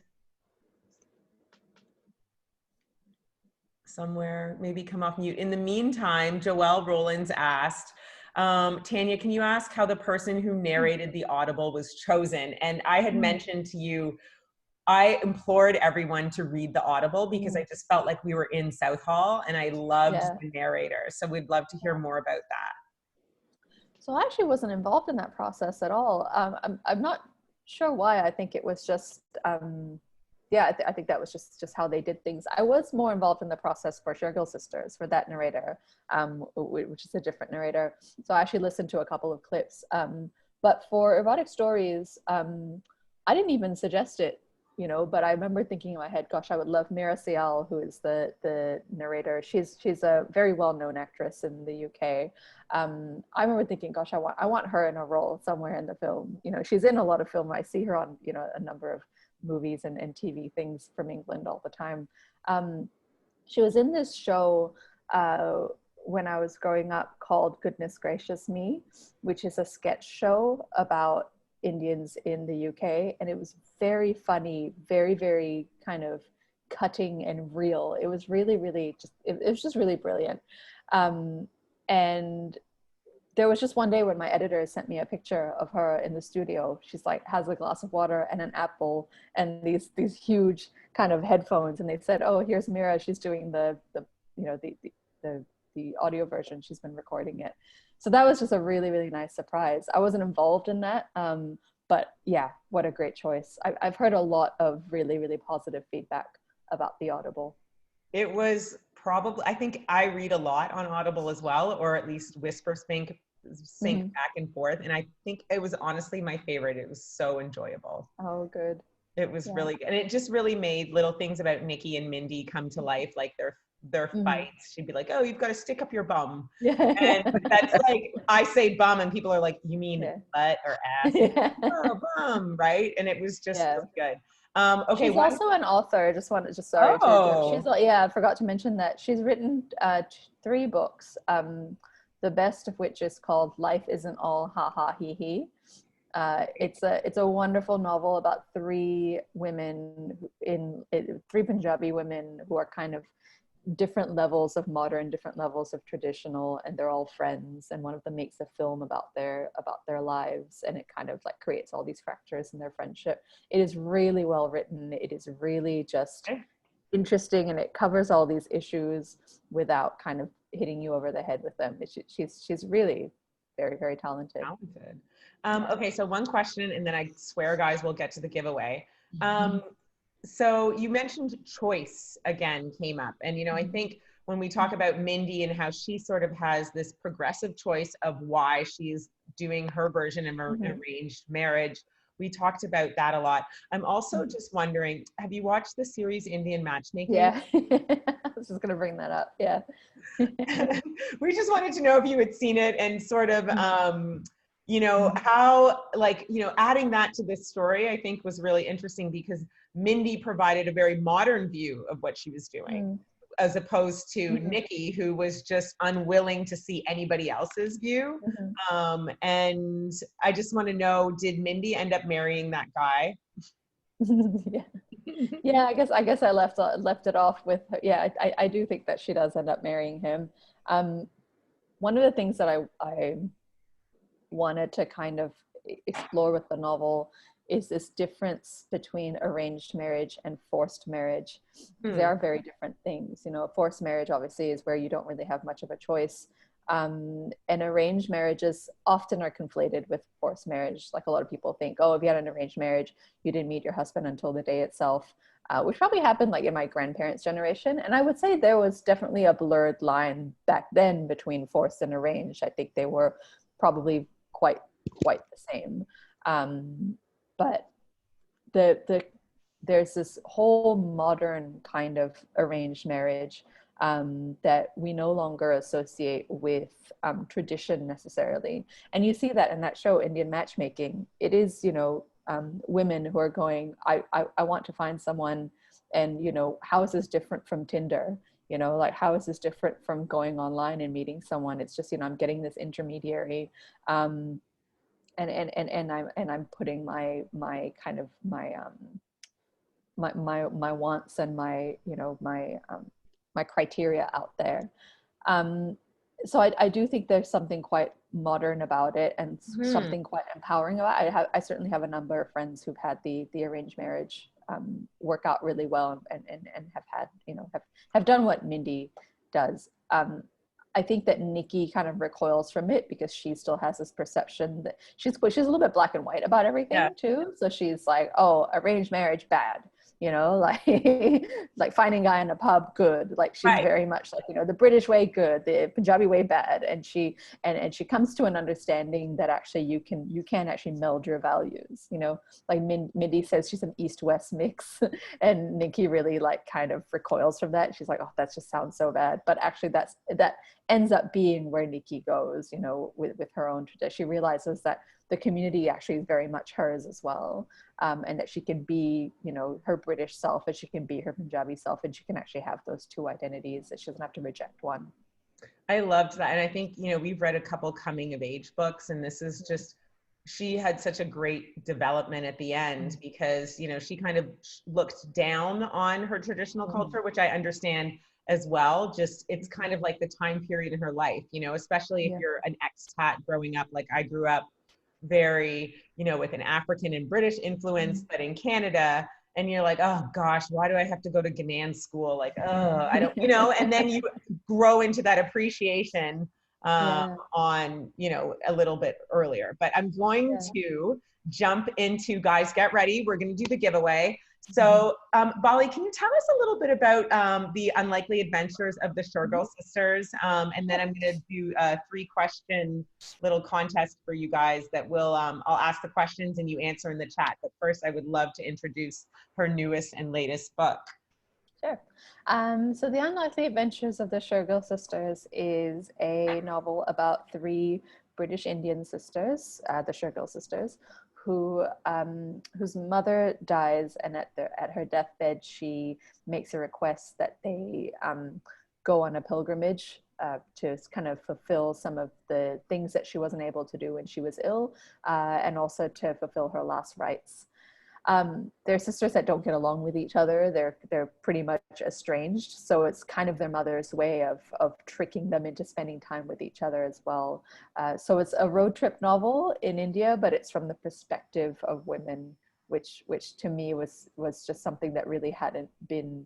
Somewhere, maybe come off mute. In the meantime, Joelle Rollins asked, Tanya, can you ask how the person who narrated the Audible was chosen? And I had mentioned to you, I implored everyone to read the Audible because I just felt like we were in Southhall, and I loved the narrator. So we'd love to hear more about that. So I actually wasn't involved in that process at all. I'm not sure why. I think it was just, I think that was just how they did things. I was more involved in the process for Sugar Sisters, for that narrator, which is a different narrator. So I actually listened to a couple of clips. But for erotic stories, I didn't even suggest it. But I remember thinking in my head, gosh, I would love Mira Sial, who is the narrator. She's a very well-known actress in the UK. I remember thinking, gosh, I want her in a role somewhere in the film. She's in a lot of film. I see her on, a number of movies and TV things from England all the time. She was in this show when I was growing up called Goodness Gracious Me, which is a sketch show about Indians in the UK, and it was very funny, very, very kind of cutting and real. It was really, really it was just really brilliant. And there was just one day when my editor sent me a picture of her in the studio. She's like, has a glass of water and an apple and these huge kind of headphones, and they said, oh, here's Mira, she's doing the audio version, she's been recording it. So that was just a really, really nice surprise. I wasn't involved in that, But yeah, what a great choice. I've heard a lot of really, really positive feedback about the Audible. It was probably, I think I read a lot on Audible as well, or at least whisper sync back and forth. And I think it was honestly my favorite. It was so enjoyable. Oh, good. It was really good. And it just really made little things about Nikki and Mindy come to life, like their fights. She'd be like, oh, you've got to stick up your bum. And that's like, I say bum and people are like, you mean butt or ass? Oh, bum, right? And it was just really good. Okay. She's also an author. I forgot to mention that she's written 3 books. The best of which is called Life Isn't All Ha Ha He He. It's a wonderful novel about 3 women 3 Punjabi women who are kind of different levels of modern, different levels of traditional, and they're all friends, and one of them makes a film about their lives, and it kind of like creates all these fractures in their friendship. It is really well written. It is really just interesting, and it covers all these issues without kind of hitting you over the head with them. She's really very, very talented. Okay, so one question, and then I swear, guys, we'll get to the giveaway. So you mentioned choice again came up. And, I think when we talk about Mindy and how she sort of has this progressive choice of why she's doing her version of an arranged marriage, we talked about that a lot. I'm also just wondering, have you watched the series Indian Matchmaking? Yeah, I was just going to bring that up. Yeah. We just wanted to know if you had seen it and sort of, how, adding that to this story, I think was really interesting because Mindy provided a very modern view of what she was doing, as opposed to Nikki, who was just unwilling to see anybody else's view. And I just want to know, did Mindy end up marrying that guy? Yeah, I guess I left it off with her. Yeah, I do think that she does end up marrying him. One of the things that I wanted to kind of explore with the novel is this difference between arranged marriage and forced marriage. They are very different things. Forced marriage obviously is where you don't really have much of a choice. And arranged marriages often are conflated with forced marriage. Like a lot of people think, oh, if you had an arranged marriage, you didn't meet your husband until the day itself, which probably happened like in my grandparents' generation. And I would say there was definitely a blurred line back then between forced and arranged. I think they were probably quite the same. But there's this whole modern kind of arranged marriage that we no longer associate with tradition necessarily. And you see that in that show, Indian Matchmaking. It is, women who are going, I want to find someone, and, how is this different from Tinder? How is this different from going online and meeting someone? It's just, I'm getting this intermediary. And I'm putting my kind of my wants and my criteria out there. So I do think there's something quite modern about it, and something quite empowering about it. I certainly have a number of friends who've had the arranged marriage work out really well, and have had have done what Mindy does. I think that Nikki kind of recoils from it because she still has this perception that she's a little bit black and white about everything too. So she's like, oh, arranged marriage, bad. Like finding a guy in a pub, good. Like she's very much like, the British way, good, the Punjabi way, bad. And she comes to an understanding that actually you can actually meld your values. Like Mindy says she's an East-West mix, and Nikki really like kind of recoils from that. She's like, oh, that just sounds so bad. But actually that ends up being where Nikki goes, with her own tradition. She realizes that the community actually is very much hers as well. And that she can be, her British self, and she can be her Punjabi self, and she can actually have those 2 identities, that she doesn't have to reject one. I loved that. And I think, we've read a couple coming of age books, and this is just, she had such a great development at the end because, she kind of looked down on her traditional culture, which I understand as well. Just, it's kind of like the time period in her life, especially if you're an expat growing up, like I grew up very, with an African and British influence, but in Canada, and you're like, oh gosh, why do I have to go to Ghanaian school? Like, oh, I don't, and then you grow into that appreciation on, you know, a little bit earlier. But I'm going to jump into, guys, get ready. We're going to do the giveaway. So, Balli, can you tell us a little bit about the unlikely adventures of the Shore Girl sisters? And then I'm going to do a 3-question little contest for you guys that will, I'll ask the questions and you answer in the chat. But first, I would love to introduce her newest and latest book. Sure. So The Unlikely Adventures of the Shore Girl Sisters is a novel about 3 British Indian sisters, the Shore Girl sisters, who whose mother dies, and at her deathbed she makes a request that they go on a pilgrimage to kind of fulfill some of the things that she wasn't able to do when she was ill, and also to fulfill her last rites. They're sisters that don't get along with each other. They're pretty much estranged. So it's kind of their mother's way of tricking them into spending time with each other as well. So it's a road trip novel in India, but it's from the perspective of women, which to me was just something that really hadn't been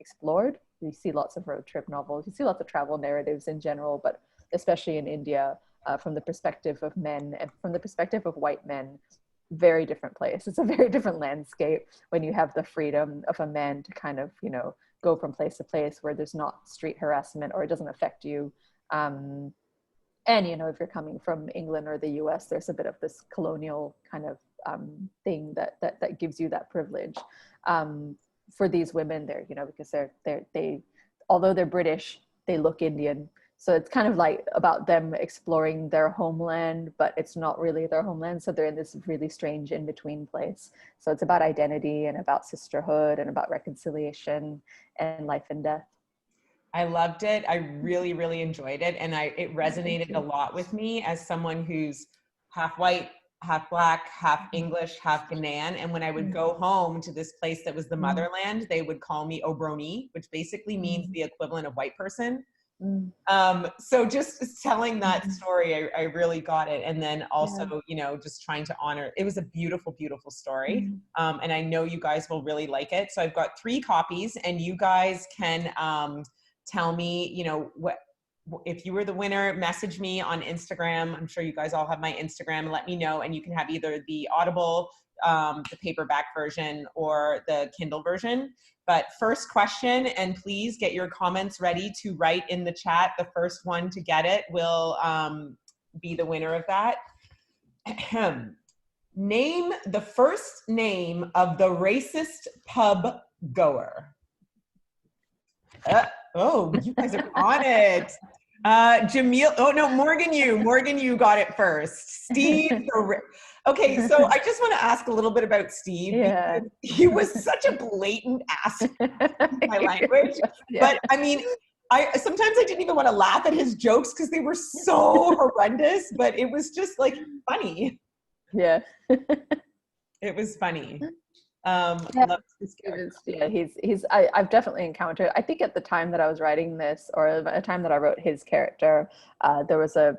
explored. You see lots of road trip novels. You see lots of travel narratives in general, but especially in India, from the perspective of men and from the perspective of white men. Very different place. It's a very different landscape when you have the freedom of a man to kind of, you know, go from place to place where there's not street harassment or it doesn't affect you. And, you know, if you're coming from England or the US, there's a bit of this colonial kind of thing that gives you that privilege. For these women, they're, you know, because they although they're British, they look Indian. So it's kind of like about them exploring their homeland, but it's not really their homeland. So they're in this really strange in-between place. So it's about identity and about sisterhood and about reconciliation and life and death. I loved it. I really, really enjoyed it. And it resonated a lot with me as someone who's half white, half Black, half English, half Ghanaian. And when I would go home to this place that was the motherland, they would call me Obroni, which basically means the equivalent of white person. So just telling that story, I really got it. And then also, you know, just trying to honor, it was a beautiful, beautiful story. And I know you guys will really like it. So I've got 3 copies and you guys can tell me, you know, what, if you were the winner, message me on Instagram. I'm sure you guys all have my Instagram. Let me know. And you can have either the Audible, the paperback version or the Kindle version. But first question, and please get your comments ready to write in the chat. The first one to get it will be the winner of that. Name the first name of the racist pub goer. Oh, you guys are on it. Jamil, oh no, Morgan, you got it first. Steve, okay, so I just want to ask a little bit about Steve. Yeah. He was such a blatant ass in my language. But I mean, sometimes I didn't even want to laugh at his jokes because they were so horrendous, but it was just like funny. Yeah. It was funny. I've definitely encountered, I think at the time that I was writing this, or at the time that I wrote his character, there was I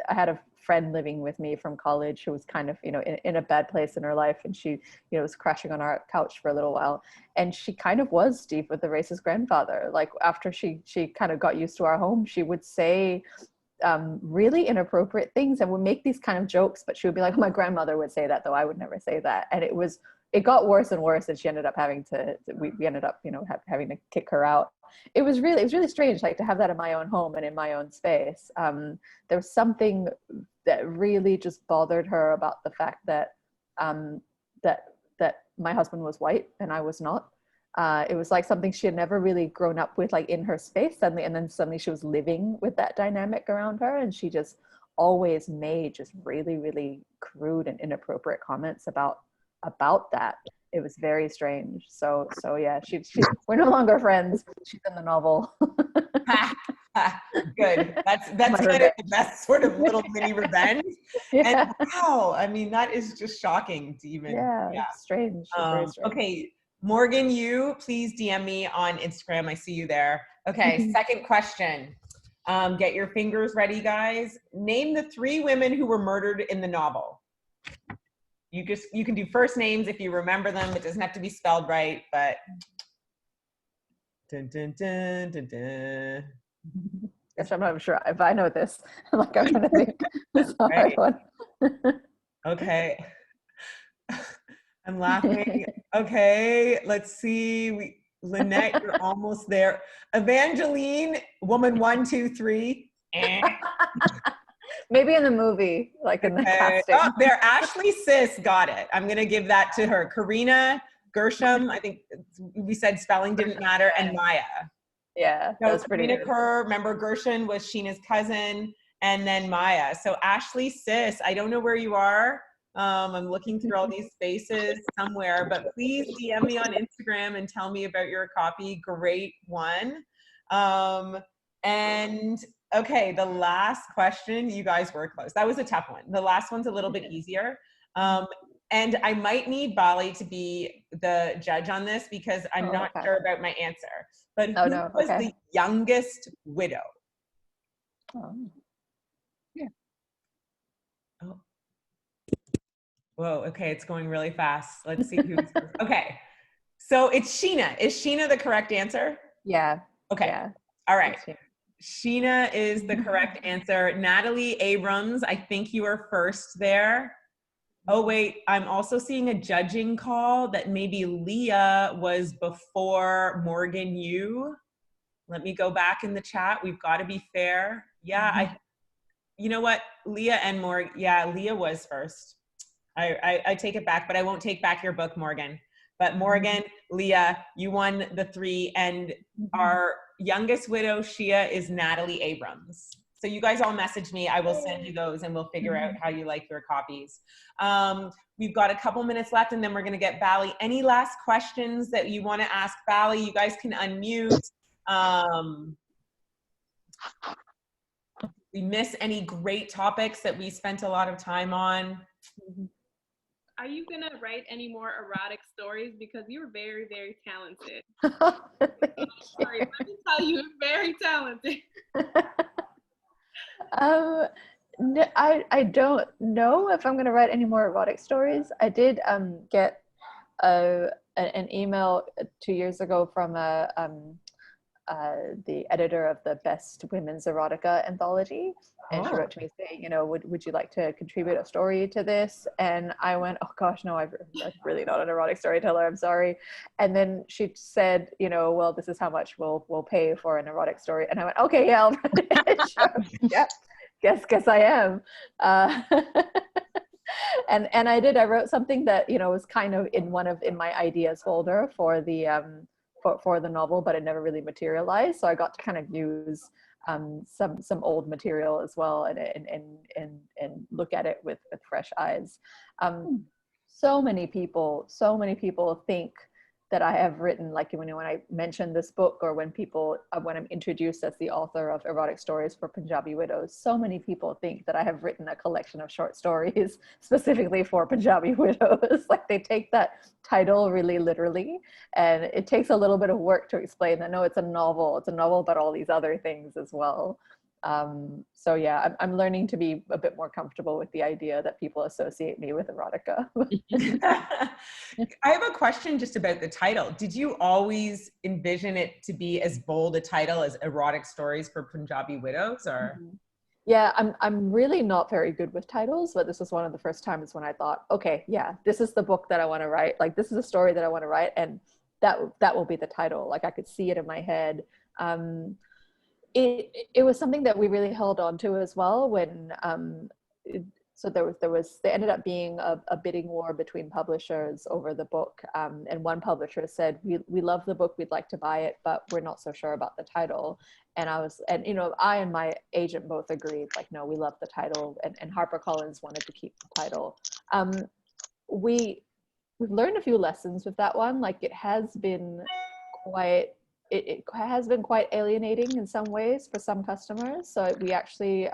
had a friend living with me from college who was kind of, you know, in a bad place in her life, and she, you know, was crashing on our couch for a little while, and she kind of was Steve with the racist grandfather. Like after she kind of got used to our home, she would say really inappropriate things and would make these kind of jokes, but she would be like, oh, my grandmother would say that, though I would never say that. And it got worse and worse, and she ended up having we ended up, you know, having to kick her out. It was really strange, like to have that in my own home and in my own space. There was something that really just bothered her about the fact that that my husband was white and I was not. It was like something she had never really grown up with, like in her space suddenly, and then suddenly she was living with that dynamic around her, and she just always made just really crude and inappropriate comments about that. It was very strange. So yeah, we're no longer friends. She's in the novel. Good. That's kind of the best sort of little mini revenge. Yeah. And wow, I mean, that is just shocking to even. Yeah. It's strange. Very strange. Okay, Morgan, you please DM me on Instagram. I see you there. Okay, second question. Get your fingers ready, guys. Name the 3 women who were murdered in the novel. You can do first names if you remember them. It doesn't have to be spelled right, but dun, dun, dun, dun, dun. Gosh, I'm not sure if I know this. Like, I'm trying to think. It's a hard one. Okay. I'm laughing. Okay, let's see. Lynette, you're almost there. Evangeline, woman 1, 2, 3. Maybe in the movie, like in the casting. Oh, there, Ashley Sis got it. I'm gonna give that to her. Karina Gershom, I think we said spelling didn't matter, and Maya. Yeah, No, that was pretty Karina good. Kerr, remember Gershon was Sheena's cousin, and then Maya. So Ashley Sis, I don't know where you are. I'm looking through all these spaces somewhere, but please DM me on Instagram and tell me about your copy. Great one. And okay, the last question, you guys were close. That was a tough one. The last one's a little bit easier. And I might need Balli to be the judge on this because I'm not sure about my answer. But who was the youngest widow? Oh. Whoa, okay, it's going really fast. Let's see who's first. Okay, so it's Sheena. Is Sheena the correct answer? Yeah. Okay, yeah. All right. Sheena is the correct answer. Natalie Abrams, I think you were first there. Oh wait, I'm also seeing a judging call that maybe Leah was before Morgan Yu. Let me go back in the chat. We've got to be fair. Yeah, you know what? Leah and Morgan, yeah, Leah was first. I take it back, but I won't take back your book, Morgan. But Morgan, Leah, you won the 3, and our youngest widow, Shia, is Natalie Abrams. So you guys all message me. I will send you those, and we'll figure out how you like your copies. We've got a couple minutes left, and then we're going to get Balli. Any last questions that you want to ask Balli? You guys can unmute. We miss any great topics that we spent a lot of time on? Are you gonna write any more erotic stories? Because you're very, very talented. Sorry, let me tell you, you're very talented. No, I don't know if I'm gonna write any more erotic stories. I did get an email 2 years ago from the editor of the Best Women's Erotica anthology, and she wrote to me saying, you know, would you like to contribute a story to this? And I went, oh gosh, no, I'm really not an erotic storyteller, I'm sorry. And then she said, you know, well, this is how much we'll pay for an erotic story. And I went, okay, yeah, I'll write it. Sure. Yeah, guess I am. And I did. I wrote something that, you know, was kind of in my ideas folder for the for the novel, but it never really materialized. So I got to kind of use some old material as well, and look at it with fresh eyes. So many people think that I have written, like when I mention this book, or when I'm introduced as the author of Erotic Stories for Punjabi Widows, so many people think that I have written a collection of short stories specifically for Punjabi widows. Like, they take that title really literally, and it takes a little bit of work to explain that, no, it's a novel about all these other things as well. So yeah, I'm learning to be a bit more comfortable with the idea that people associate me with erotica. I have a question just about the title. Did you always envision it to be as bold a title as Erotic Stories for Punjabi Widows, or? Yeah, I'm really not very good with titles, but this was one of the first times when I thought, okay, yeah, this is the book that I want to write. Like, this is a story that I want to write, and that will be the title. Like, I could see it in my head. It was something that we really held on to as well when so there ended up being a bidding war between publishers over the book, and one publisher said, we love the book, we'd like to buy it, but we're not so sure about the title. And you know, I and my agent both agreed, like, no, we love the title, and HarperCollins wanted to keep the title. We've learned a few lessons with that one. Like, it has been quite alienating in some ways for some customers. So we actually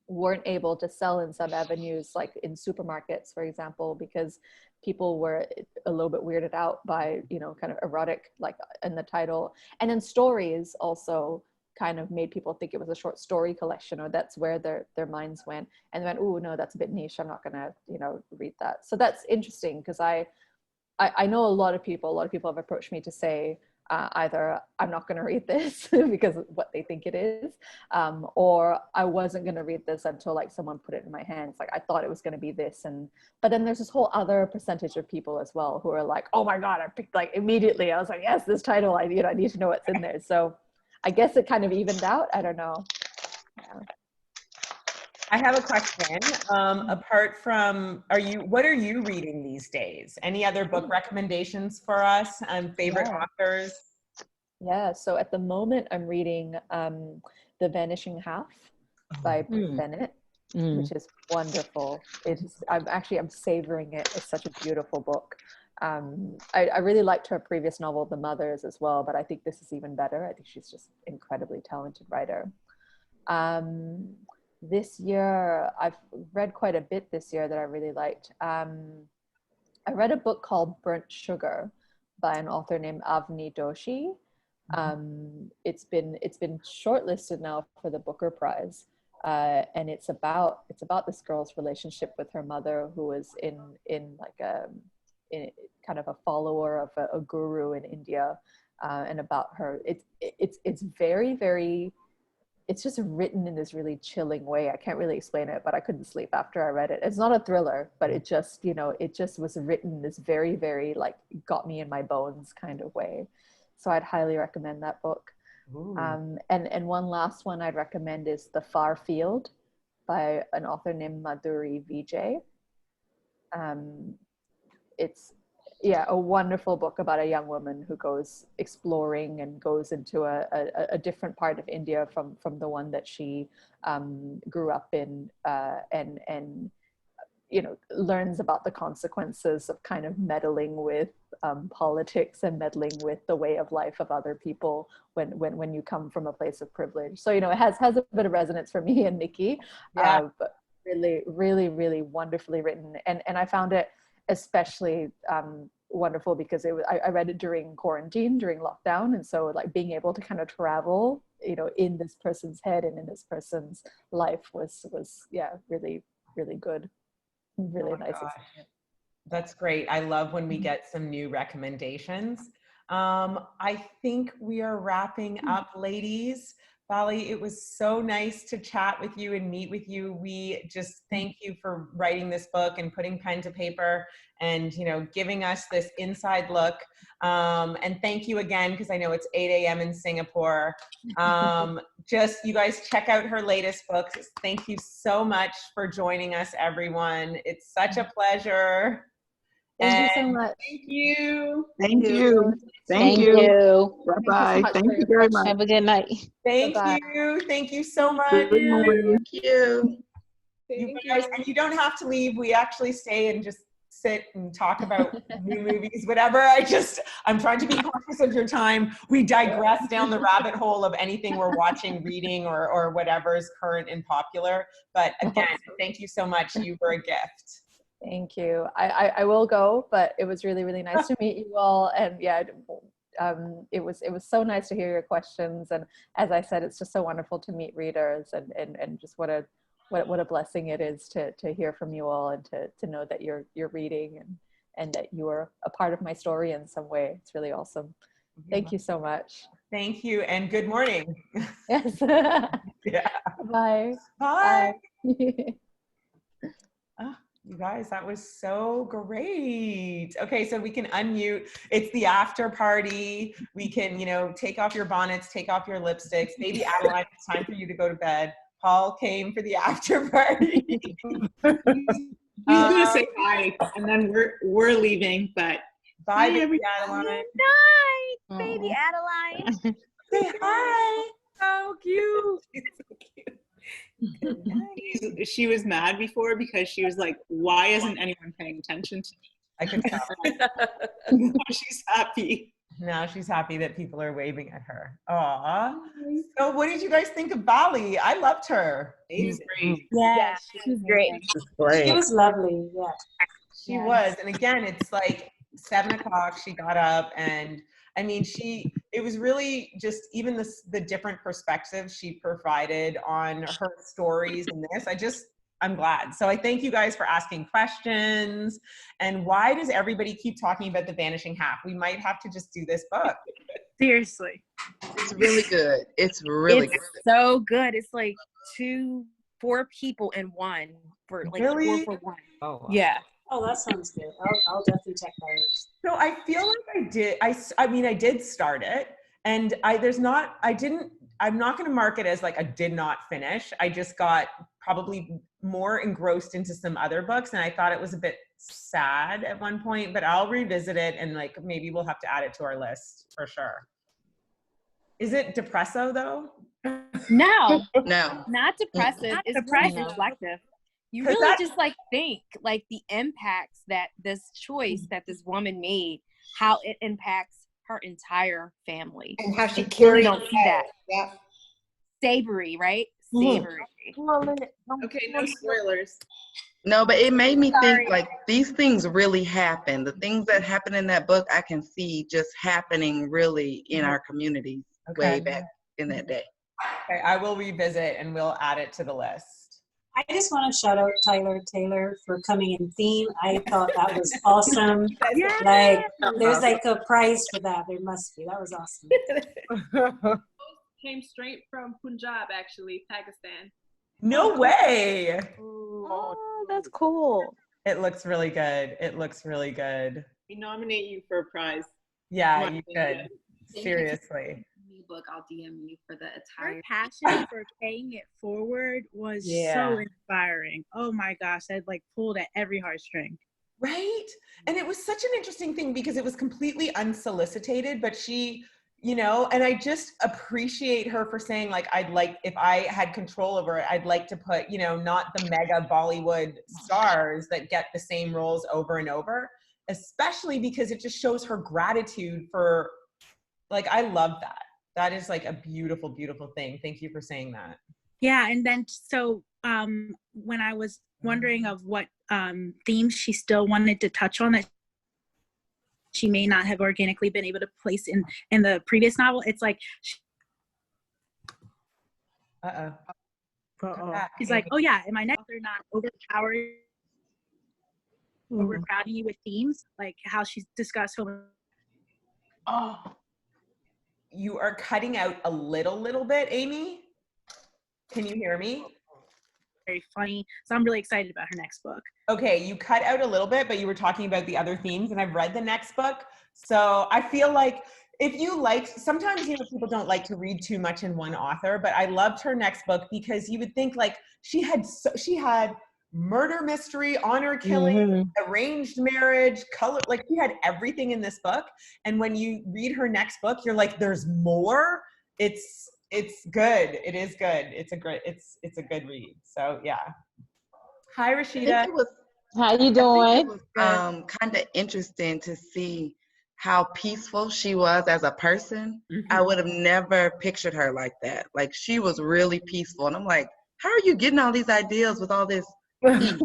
weren't able to sell in some avenues, like in supermarkets, for example, because people were a little bit weirded out by, you know, kind of erotic, like, in the title. And then stories also kind of made people think it was a short story collection, or that's where their minds went. And they went, oh, no, that's a bit niche, I'm not gonna, you know, read that. So that's interesting, because I know a lot of people have approached me to say, either I'm not going to read this because of what they think it is, or I wasn't going to read this until like someone put it in my hands. Like I thought it was going to be this, but then there's this whole other percentage of people as well who are like, oh my God, I picked like immediately. I was like, yes, this title, I need to know what's in there. So I guess it kind of evened out. I don't know. Yeah. I have a question. Apart from, what are you reading these days? Any other book recommendations for us? Favorite authors? Yeah, so at the moment I'm reading The Vanishing Half by Bennett, which is wonderful. I'm savoring it. It's such a beautiful book. I really liked her previous novel, The Mothers, as well, but I think this is even better. I think she's just an incredibly talented writer. This year, I've read quite a bit this year that I really liked. I read a book called Burnt Sugar by an author named Avni Doshi. It's been shortlisted now for the Booker Prize, and it's about this girl's relationship with her mother, who was in kind of a follower of a guru in India, and about her. It's very, very. It's just written in this really chilling way. I can't really explain it, but I couldn't sleep after I read it. It's not a thriller, but it just was written in this very, very like got me in my bones kind of way. So I'd highly recommend that book. And one last one I'd recommend is The Far Field by an author named Madhuri Vijay. It's a wonderful book about a young woman who goes exploring and goes into a different part of India from the one that she grew up in, and learns about the consequences of kind of meddling with politics and meddling with the way of life of other people when you come from a place of privilege. So it has a bit of resonance for me and Nikki, but really, really, really wonderfully written, and I found it especially wonderful because I read it during quarantine, during lockdown, and so like being able to kind of travel in this person's head and in this person's life was really, really good, really nice. That's great. I love when we get some new recommendations. I think we are wrapping up, ladies. Balli, it was so nice to chat with you and meet with you. We just thank you for writing this book and putting pen to paper and giving us this inside look. And thank you again, because I know it's 8 a.m. in Singapore. Just you guys check out her latest books. Thank you so much for joining us, everyone. It's such a pleasure. Thank you so much. Thank you. Thank you. Thank you. Bye-bye. Thank you very much. Have a good night. Thank you. Thank you so much. Good morning. Thank you. You guys, and you don't have to leave. We actually stay and just sit and talk about new movies, whatever. I'm trying to be conscious of your time. We digress down the rabbit hole of anything we're watching, reading, or whatever is current and popular. But again, thank you so much. You were a gift. Thank you. I will go, but it was really, really nice to meet you all. And it was so nice to hear your questions. And as I said, it's just so wonderful to meet readers and just what a blessing it is to hear from you all and to know that you're reading and that you are a part of my story in some way. It's really awesome. Thank you so much. Thank you, and good morning. Yes. Yeah. Bye. Bye. Bye. You guys, that was so great. Okay, so we can unmute. It's the after party. We can, take off your bonnets, take off your lipsticks. Maybe Adeline, it's time for you to go to bed. Paul came for the after party. He's gonna say bye, and then we're leaving. But bye, baby Adeline. Night, baby Adeline. Say hi. So cute. She's so cute. She was mad before because she was like, why isn't anyone paying attention to me? I could tell. Now she's happy. Now she's happy that people are waving at her. Aw. So what did you guys think of Balli? I loved her. She was great. Yeah, she was great. She was lovely. Yeah. She was. And again, it's like 7 o'clock, she got up, and I mean, it was really just even the different perspectives she provided on her stories in this. I'm glad. So I thank you guys for asking questions. And why does everybody keep talking about The Vanishing Half? We might have to just do this book. Seriously. It's really good. It's really good. So good. It's like 4 people in one for like Really? 4 for 1. Oh, wow. Yeah. Oh, that sounds good. I'll definitely check that out. So I feel like I mean, I did start it, and I'm not going to mark it as like a did not finish. I just got probably more engrossed into some other books, and I thought it was a bit sad at one point, but I'll revisit it, and like maybe we'll have to add it to our list for sure. Is it depresso though? No. No. Not depressive. Not It's depressive. more reflective. You 'Cause really that- just like think like the impacts that this choice that this woman made, how it impacts her entire family. And how she You carried don't see that. Yeah. Savory, right? Mhm. Savory. Okay, no spoilers. No, but it made me Sorry. think like these things really happen. The things that happen in that book, I can see just happening really in our communities way back in that day. Okay, I will revisit and we'll add it to the list. I just want to shout out Tyler Taylor for coming in theme. I thought that was awesome. Yeah. Like, there's like a prize for that. There must be. That was awesome. Came straight from Punjab, actually, Pakistan. No way. Oh, that's cool. It looks really good. It looks really good. We nominate you for a prize. Yeah, you should. Thank you. Seriously. New book, I'll DM you for the Her attire. passion for paying it forward was so inspiring. Oh my gosh, that like pulled at every heartstring. Right? And it was such an interesting thing because it was completely unsolicited, but she, you know, and I just appreciate her for saying like, I'd like, if I had control over it, I'd like to put, you know, not the mega Bollywood stars that get the same roles over and over, especially because it just shows her gratitude for, like, I love that. That is like a beautiful, beautiful thing. Thank you for saying that. Yeah, and then so when I was wondering of what themes she still wanted to touch on that she may not have organically been able to place in the previous novel, it's like she's like, oh yeah, in my next they're not overcrowding you with themes, like how she's discussed home. Oh, you are cutting out a little bit, Amy. Can you hear me? Very funny. So I'm really excited about her next book. Okay, you cut out a little bit, but you were talking about the other themes, and I've read the next book. So I feel like if you like, sometimes, you know, people don't like to read too much in one author, but I loved her next book because you would think like she had murder mystery, honor killing, arranged marriage, color, like she had everything in this book. And when you read her next book, you're like, there's more. It's good. It is good. It's a good read. So yeah. Hi, Rashida. How you doing? It was kind of interesting to see how peaceful she was as a person. I would have never pictured her like that. Like she was really peaceful. And I'm like, how are you getting all these ideas with all this peace?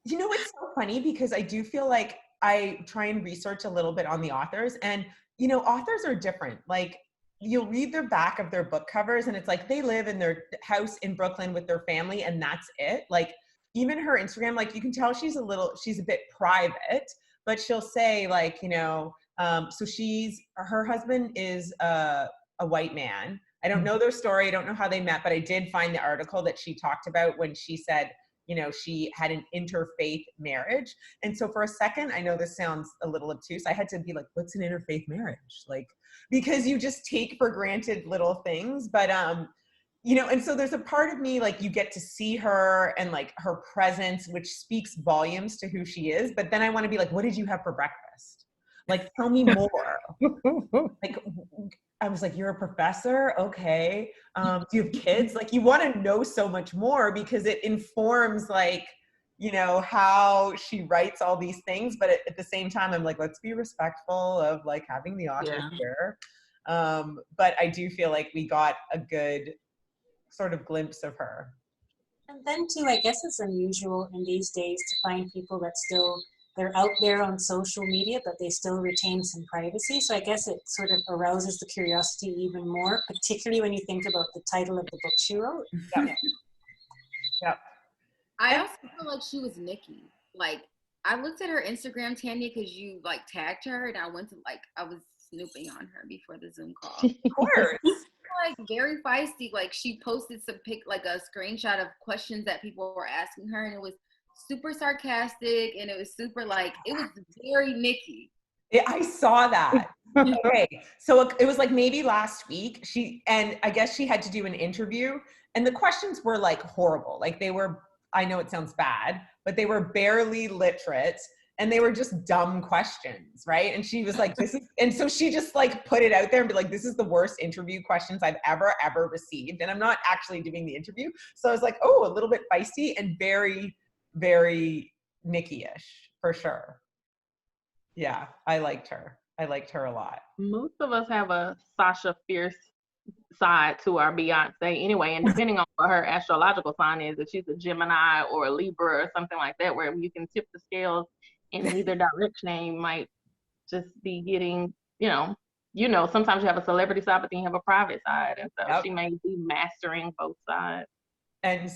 You know, it's so funny because I do feel like I try and research a little bit on the authors, and you know, authors are different. Like you'll read their back of their book covers and it's like they live in their house in Brooklyn with their family and that's it. Like even her Instagram, like you can tell she's a bit private, but she'll say like, you know, so her husband is a white man. I don't know their story. I don't know how they met, but I did find the article that she talked about when she said, you know, she had an interfaith marriage. And so for a second, I know this sounds a little obtuse. I had to be like, what's an interfaith marriage? Like, because you just take for granted little things. But, you know, and so there's a part of me, like you get to see her and like her presence, which speaks volumes to who she is. But then I want to be like, what did you have for breakfast? Like, tell me more. Like, I was like, you're a professor? Okay. Do you have kids? Like, you want to know so much more because it informs, like, you know, how she writes all these things. But at the same time, I'm like, let's be respectful of, like, having the author here. But I do feel like we got a good sort of glimpse of her. And then, too, I guess it's unusual in these days to find people that still, they're out there on social media, but they still retain some privacy. So I guess it sort of arouses the curiosity even more, particularly when you think about the title of the book she wrote. Yeah. Yep. I also feel like she was Nikki. Like, I looked at her Instagram, Tanya, because you like tagged her, and I went to I was snooping on her before the Zoom call. Of course. Like very feisty. Like she posted like a screenshot of questions that people were asking her, and it was super sarcastic, and it was super it was very Nikki. Yeah, I saw that. Okay, so it was like maybe last week. And I guess she had to do an interview, and the questions were like horrible. Like they were, I know it sounds bad, but they were barely literate, and they were just dumb questions, right? And she was like, and so she just like put it out there and be like, this is the worst interview questions I've ever received. And I'm not actually doing the interview. So I was like, oh, a little bit feisty and very, very Nikki-ish for sure. Yeah, I liked her. I liked her a lot. Most of us have a Sasha Fierce side to our Beyonce anyway, and depending on what her astrological sign is, if she's a Gemini or a Libra or something like that, where you can tip the scales in either direction, and you might just be getting, sometimes you have a celebrity side, but then you have a private side, and so she may be mastering both sides. And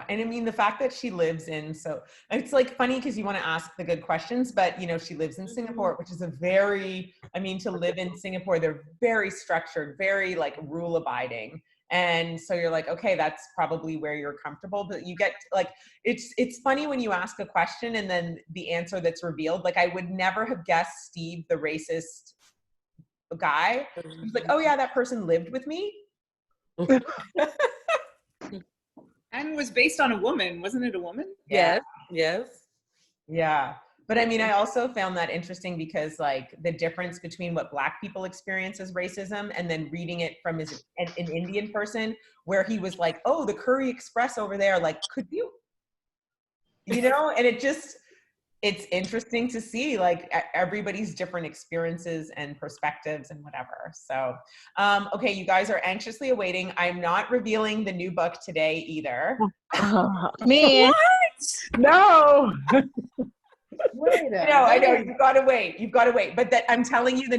and I mean, the fact that she lives so it's like funny because you want to ask the good questions, but she lives in Singapore, which is to live in Singapore, they're very structured, very like rule abiding. And so you're like, okay, that's probably where you're comfortable, but you get like, it's funny when you ask a question and then the answer that's revealed, like I would never have guessed Steve, the racist guy. He's like, oh yeah, that person lived with me. And was based on a woman, wasn't it a woman? Yes. Yeah. But I mean, I also found that interesting because like the difference between what Black people experience as racism and then reading it from an Indian person where he was like, oh, the Curry Express over there, like, could you, and it's interesting to see like everybody's different experiences and perspectives and whatever. So, okay, you guys are anxiously awaiting. I'm not revealing the new book today either. Man. What? No. I know, you've got to wait. But I'm telling you the